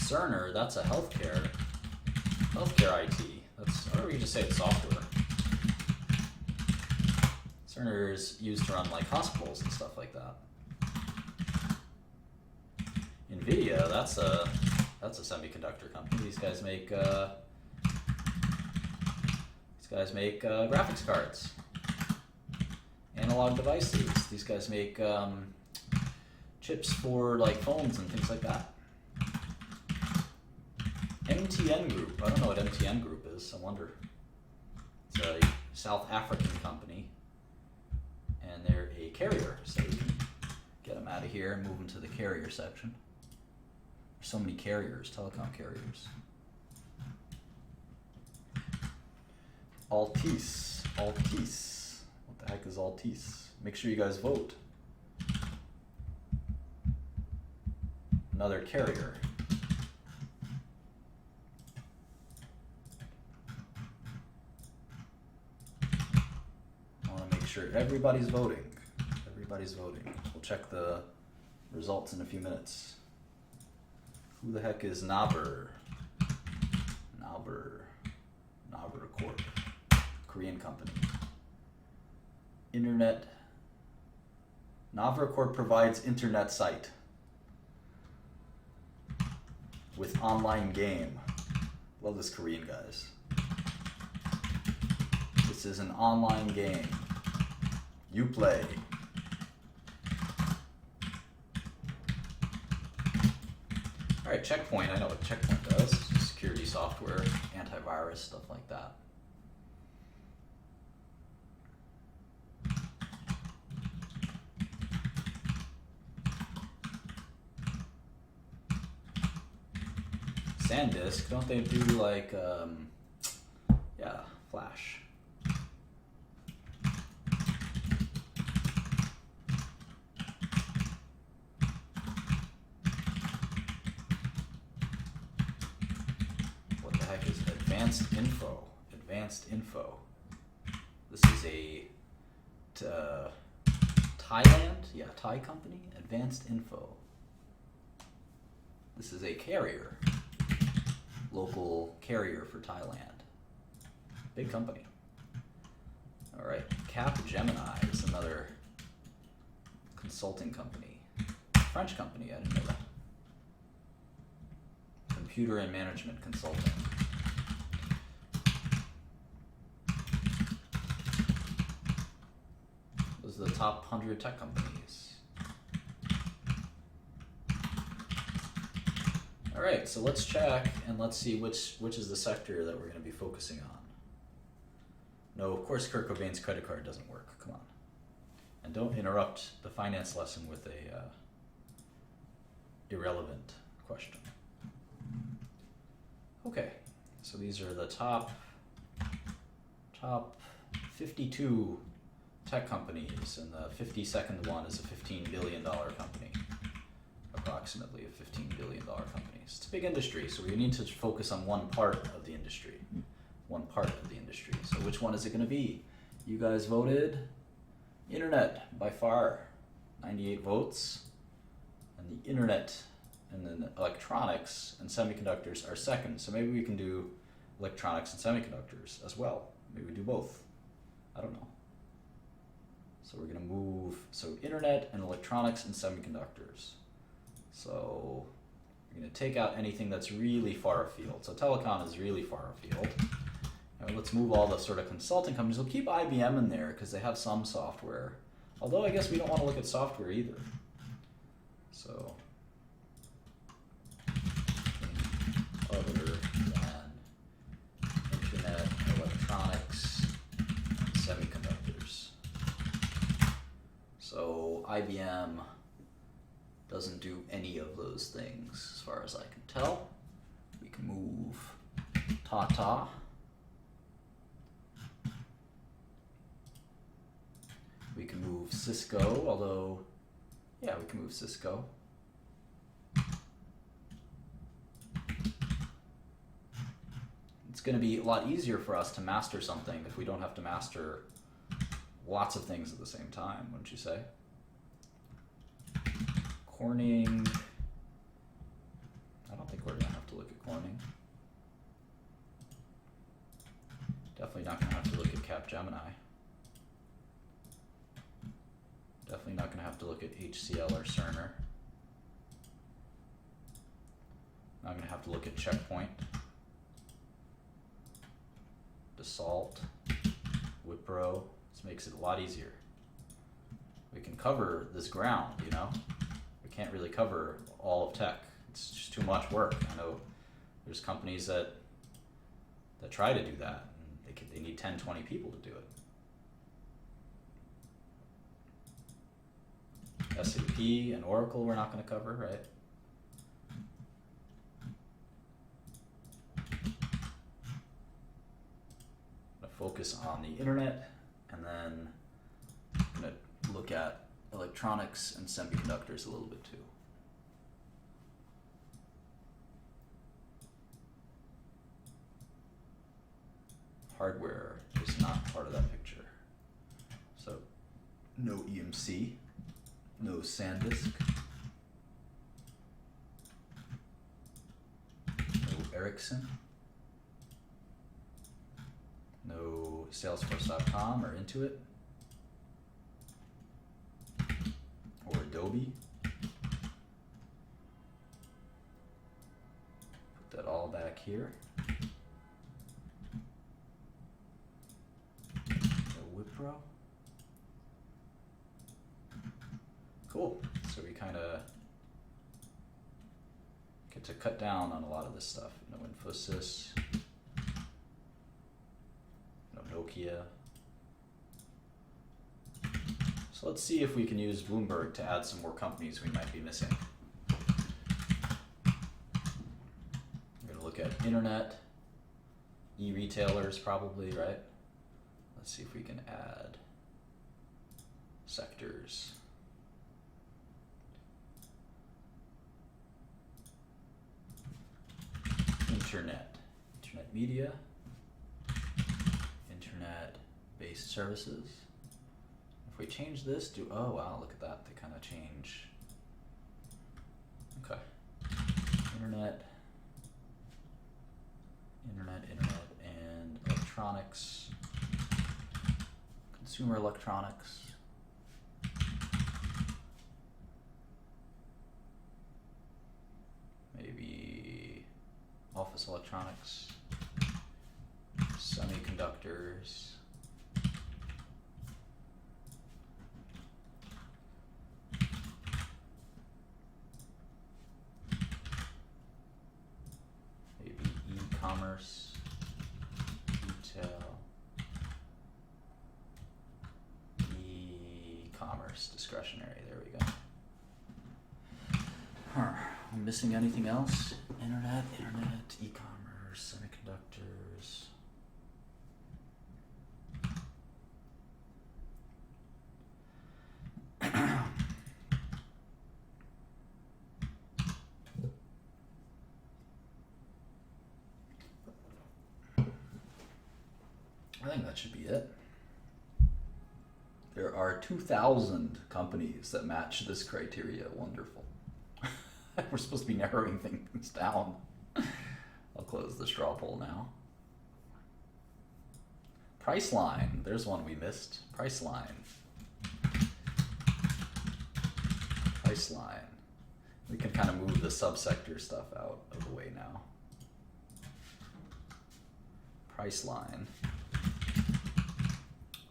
Cerner, that's a healthcare IT. That's, or you just say it's software. Cerner is used to run like hospitals and stuff like that. Nvidia, that's a semiconductor company. These guys make graphics cards, analog devices. These guys make chips for like phones and things like that. MTN Group. I don't know what MTN Group is. I wonder. It's a South African company. And they're a carrier, so we can get them out of here and move them to the carrier section. There's so many carriers, telecom carriers. Altice. What the heck is Altice? Make sure you guys vote. Another carrier. Sure, everybody's voting. We'll check the results in a few minutes. Who the heck is Naver? Naver Corp. Korean company. Internet. Naver Corp provides internet site with online game. Love this Korean, guys. This is an online game. You play. Alright, Checkpoint. I know what Checkpoint does. Security software, antivirus, stuff like that. SanDisk, don't they do like, yeah, Flash. What the heck is Advanced Info? Advanced Info. This is a Thailand? Yeah, Thai company. Advanced Info. This is a carrier. Local carrier for Thailand. Big company. Alright, Capgemini is another consulting company. French company, I didn't know that. Computer and management consulting. Those are the top 100 tech companies. Alright, so let's check and let's see which is the sector that we're going to be focusing on. No, of course Kurt Cobain's credit card doesn't work. Come on. And don't interrupt the finance lesson with a irrelevant question. Okay, so these are the top 52 tech companies, and the 52nd one is a $15 billion company. Approximately a $15 billion company. It's a big industry, so we need to focus on one part of the industry. One part of the industry. So which one is it going to be? You guys voted internet by far. 98 votes. And the internet and then electronics and semiconductors are second. So maybe we can do electronics and semiconductors as well. Maybe we do both. I don't know. So we're going to move, so internet and electronics and semiconductors. So we're going to take out anything that's really far afield. So telecom is really far afield. And let's move all the sort of consulting companies. We'll keep IBM in there because they have some software. Although I guess we don't want to look at software either. So other than internet, electronics, and semiconductors. So IBM doesn't do any of those things as far as I can tell. We can move Tata. We can move Cisco, although, yeah, we can move Cisco. It's going to be a lot easier for us to master something if we don't have to master lots of things at the same time, wouldn't you say? Corning. I don't think we're going to have to look at Corning. Definitely not going to have to look at Capgemini. Definitely not going to have to look at HCL or Cerner. Not going to have to look at Checkpoint. Dassault. Wipro. This makes it a lot easier. We can cover this ground, you know? We can't really cover all of tech. It's just too much work. I know there's companies that try to do that, and they need 10, 20 people to do it. SAP and Oracle we're not going to cover, right? I'm going to focus on the internet, and then I'm going to look at electronics and semiconductors a little bit too. Hardware is not part of that picture. So no EMC. No SanDisk. No Ericsson. No Salesforce.com or Intuit. Or Adobe. Put that all back here. intro. Cool. So we kind of get to cut down on a lot of this stuff. No Infosys, no Nokia. So let's see if we can use Bloomberg to add some more companies we might be missing. We're going to look at internet, e-retailers probably, right? Let's see if we can add sectors. Internet media, internet-based services. If we change this to, oh wow, look at that, they kind of change. Okay. Internet, and electronics, consumer electronics. Maybe office electronics, semiconductors, maybe e-commerce, retail, e-commerce, discretionary, there we go. I'm missing anything else? Internet, e-commerce, semiconductors. I think that should be it. There are 2,000 companies that match this criteria. Wonderful. We're supposed to be narrowing things down. I'll close the straw poll now. Priceline. There's one we missed. Priceline. We can kind of move the subsector stuff out of the way now. Priceline.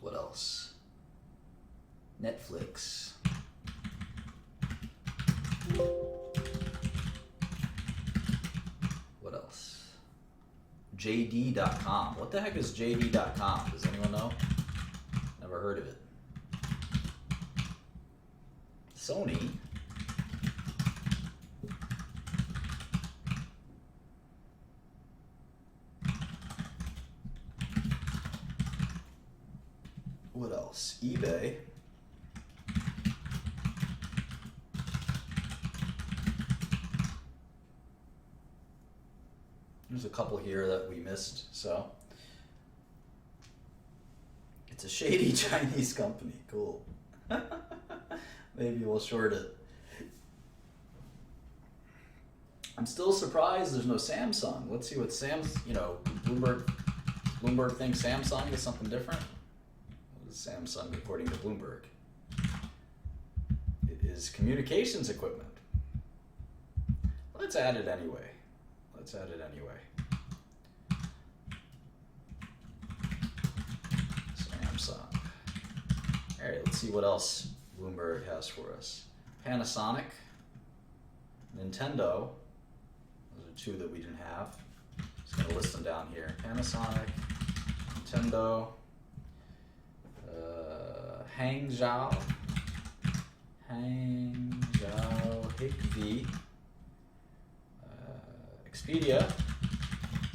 What else? Netflix. What else? JD.com. What the heck is JD.com? Does anyone know? Never heard of it. Sony. What else? eBay. There's a couple here that we missed, so. It's a shady Chinese company. Cool. Maybe we'll short it. I'm still surprised there's no Samsung. Let's see what Bloomberg thinks Samsung is something different. What is Samsung according to Bloomberg? It is communications equipment. Let's add it anyway. Samsung. All right, let's see what else Bloomberg has for us. Panasonic, Nintendo. Those are two that we didn't have. Just gonna list them down here. Panasonic, Nintendo, Hangzhou, Hikvi, Expedia,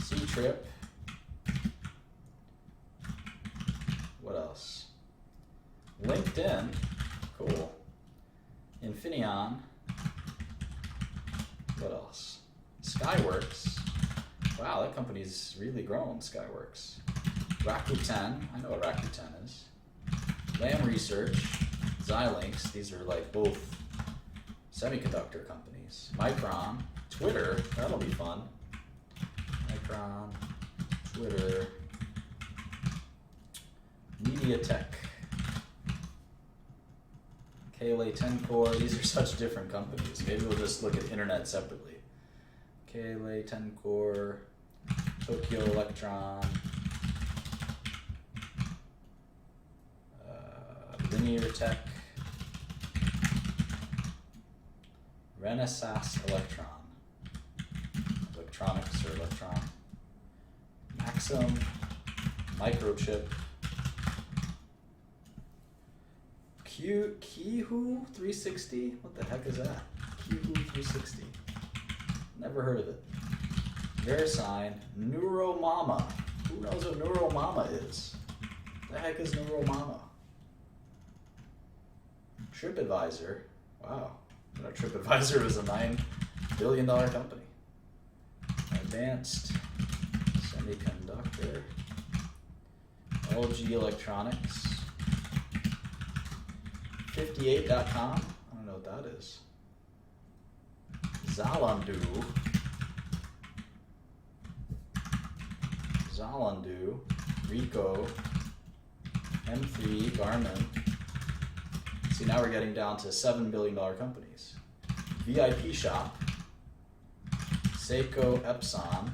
C-Trip. What else? LinkedIn, cool. Infineon. What else? Skyworks. Wow, that company's really grown, Skyworks. Rakuten, I know what Rakuten is. Lam Research, Xilinx, these are like both semiconductor companies. Micron, Twitter, that'll be fun. Micron, Twitter, MediaTek, KLA Tencor, these are such different companies. Maybe we'll just look at internet separately. KLA Tencor, Tokyo Electron, Linear Tech, Renaissance Electronics or Electron, Maxim, Microchip, Kihu 360? What the heck is that? Kihu 360. Never heard of it. VeriSign, Neuromama. Who knows what Neuromama is? What the heck is Neuromama? TripAdvisor. Wow. You know, TripAdvisor is a $9 billion company. Advanced Semiconductor. LG Electronics. 58.com. I don't know what that is. Zalando, Ricoh, M3, Garmin. See, now we're getting down to $7 billion companies. VIP Shop, Seiko Epson,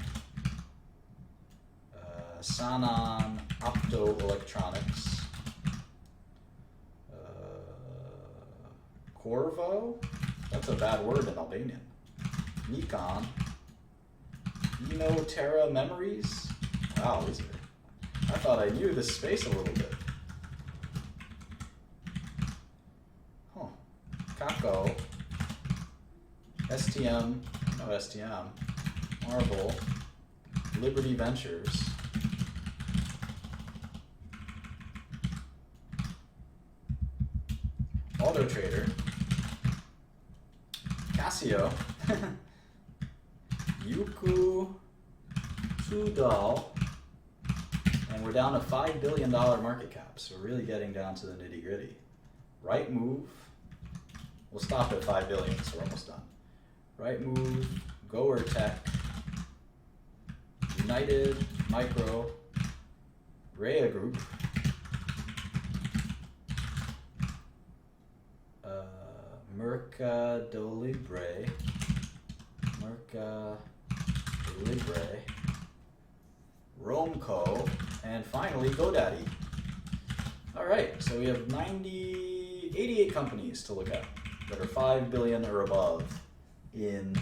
Sanan Optoelectronics, Corvo, that's a bad word in Albanian. Nikon, Terra Memories. Wow, I thought I knew this space a little bit. Huh. Kako, STM, no STM, Marvel, Liberty Ventures, Auto Trader, Casio, Yuku, Tudal, and we're down to $5 billion market cap, so we're really getting down to the nitty gritty. Rightmove, we'll stop at 5 billion, so we're almost done. Rightmove, Goer Tech, United Micro, Rhea Group, Mercado Libre, Romco, and finally GoDaddy. Alright, so we have 88 companies to look at that are 5 billion or above in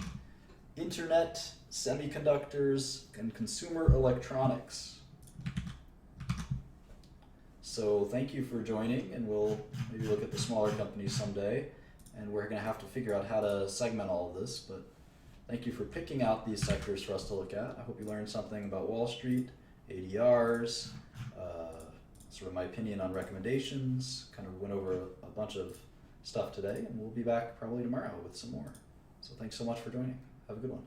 internet, semiconductors, and consumer electronics. So thank you for joining, and we'll maybe look at the smaller companies someday, and we're going to have to figure out how to segment all of this, but thank you for picking out these sectors for us to look at. I hope you learned something about Wall Street, ADRs, sort of my opinion on recommendations, kind of went over a bunch of stuff today, and we'll be back probably tomorrow with some more. So thanks so much for joining. Have a good one.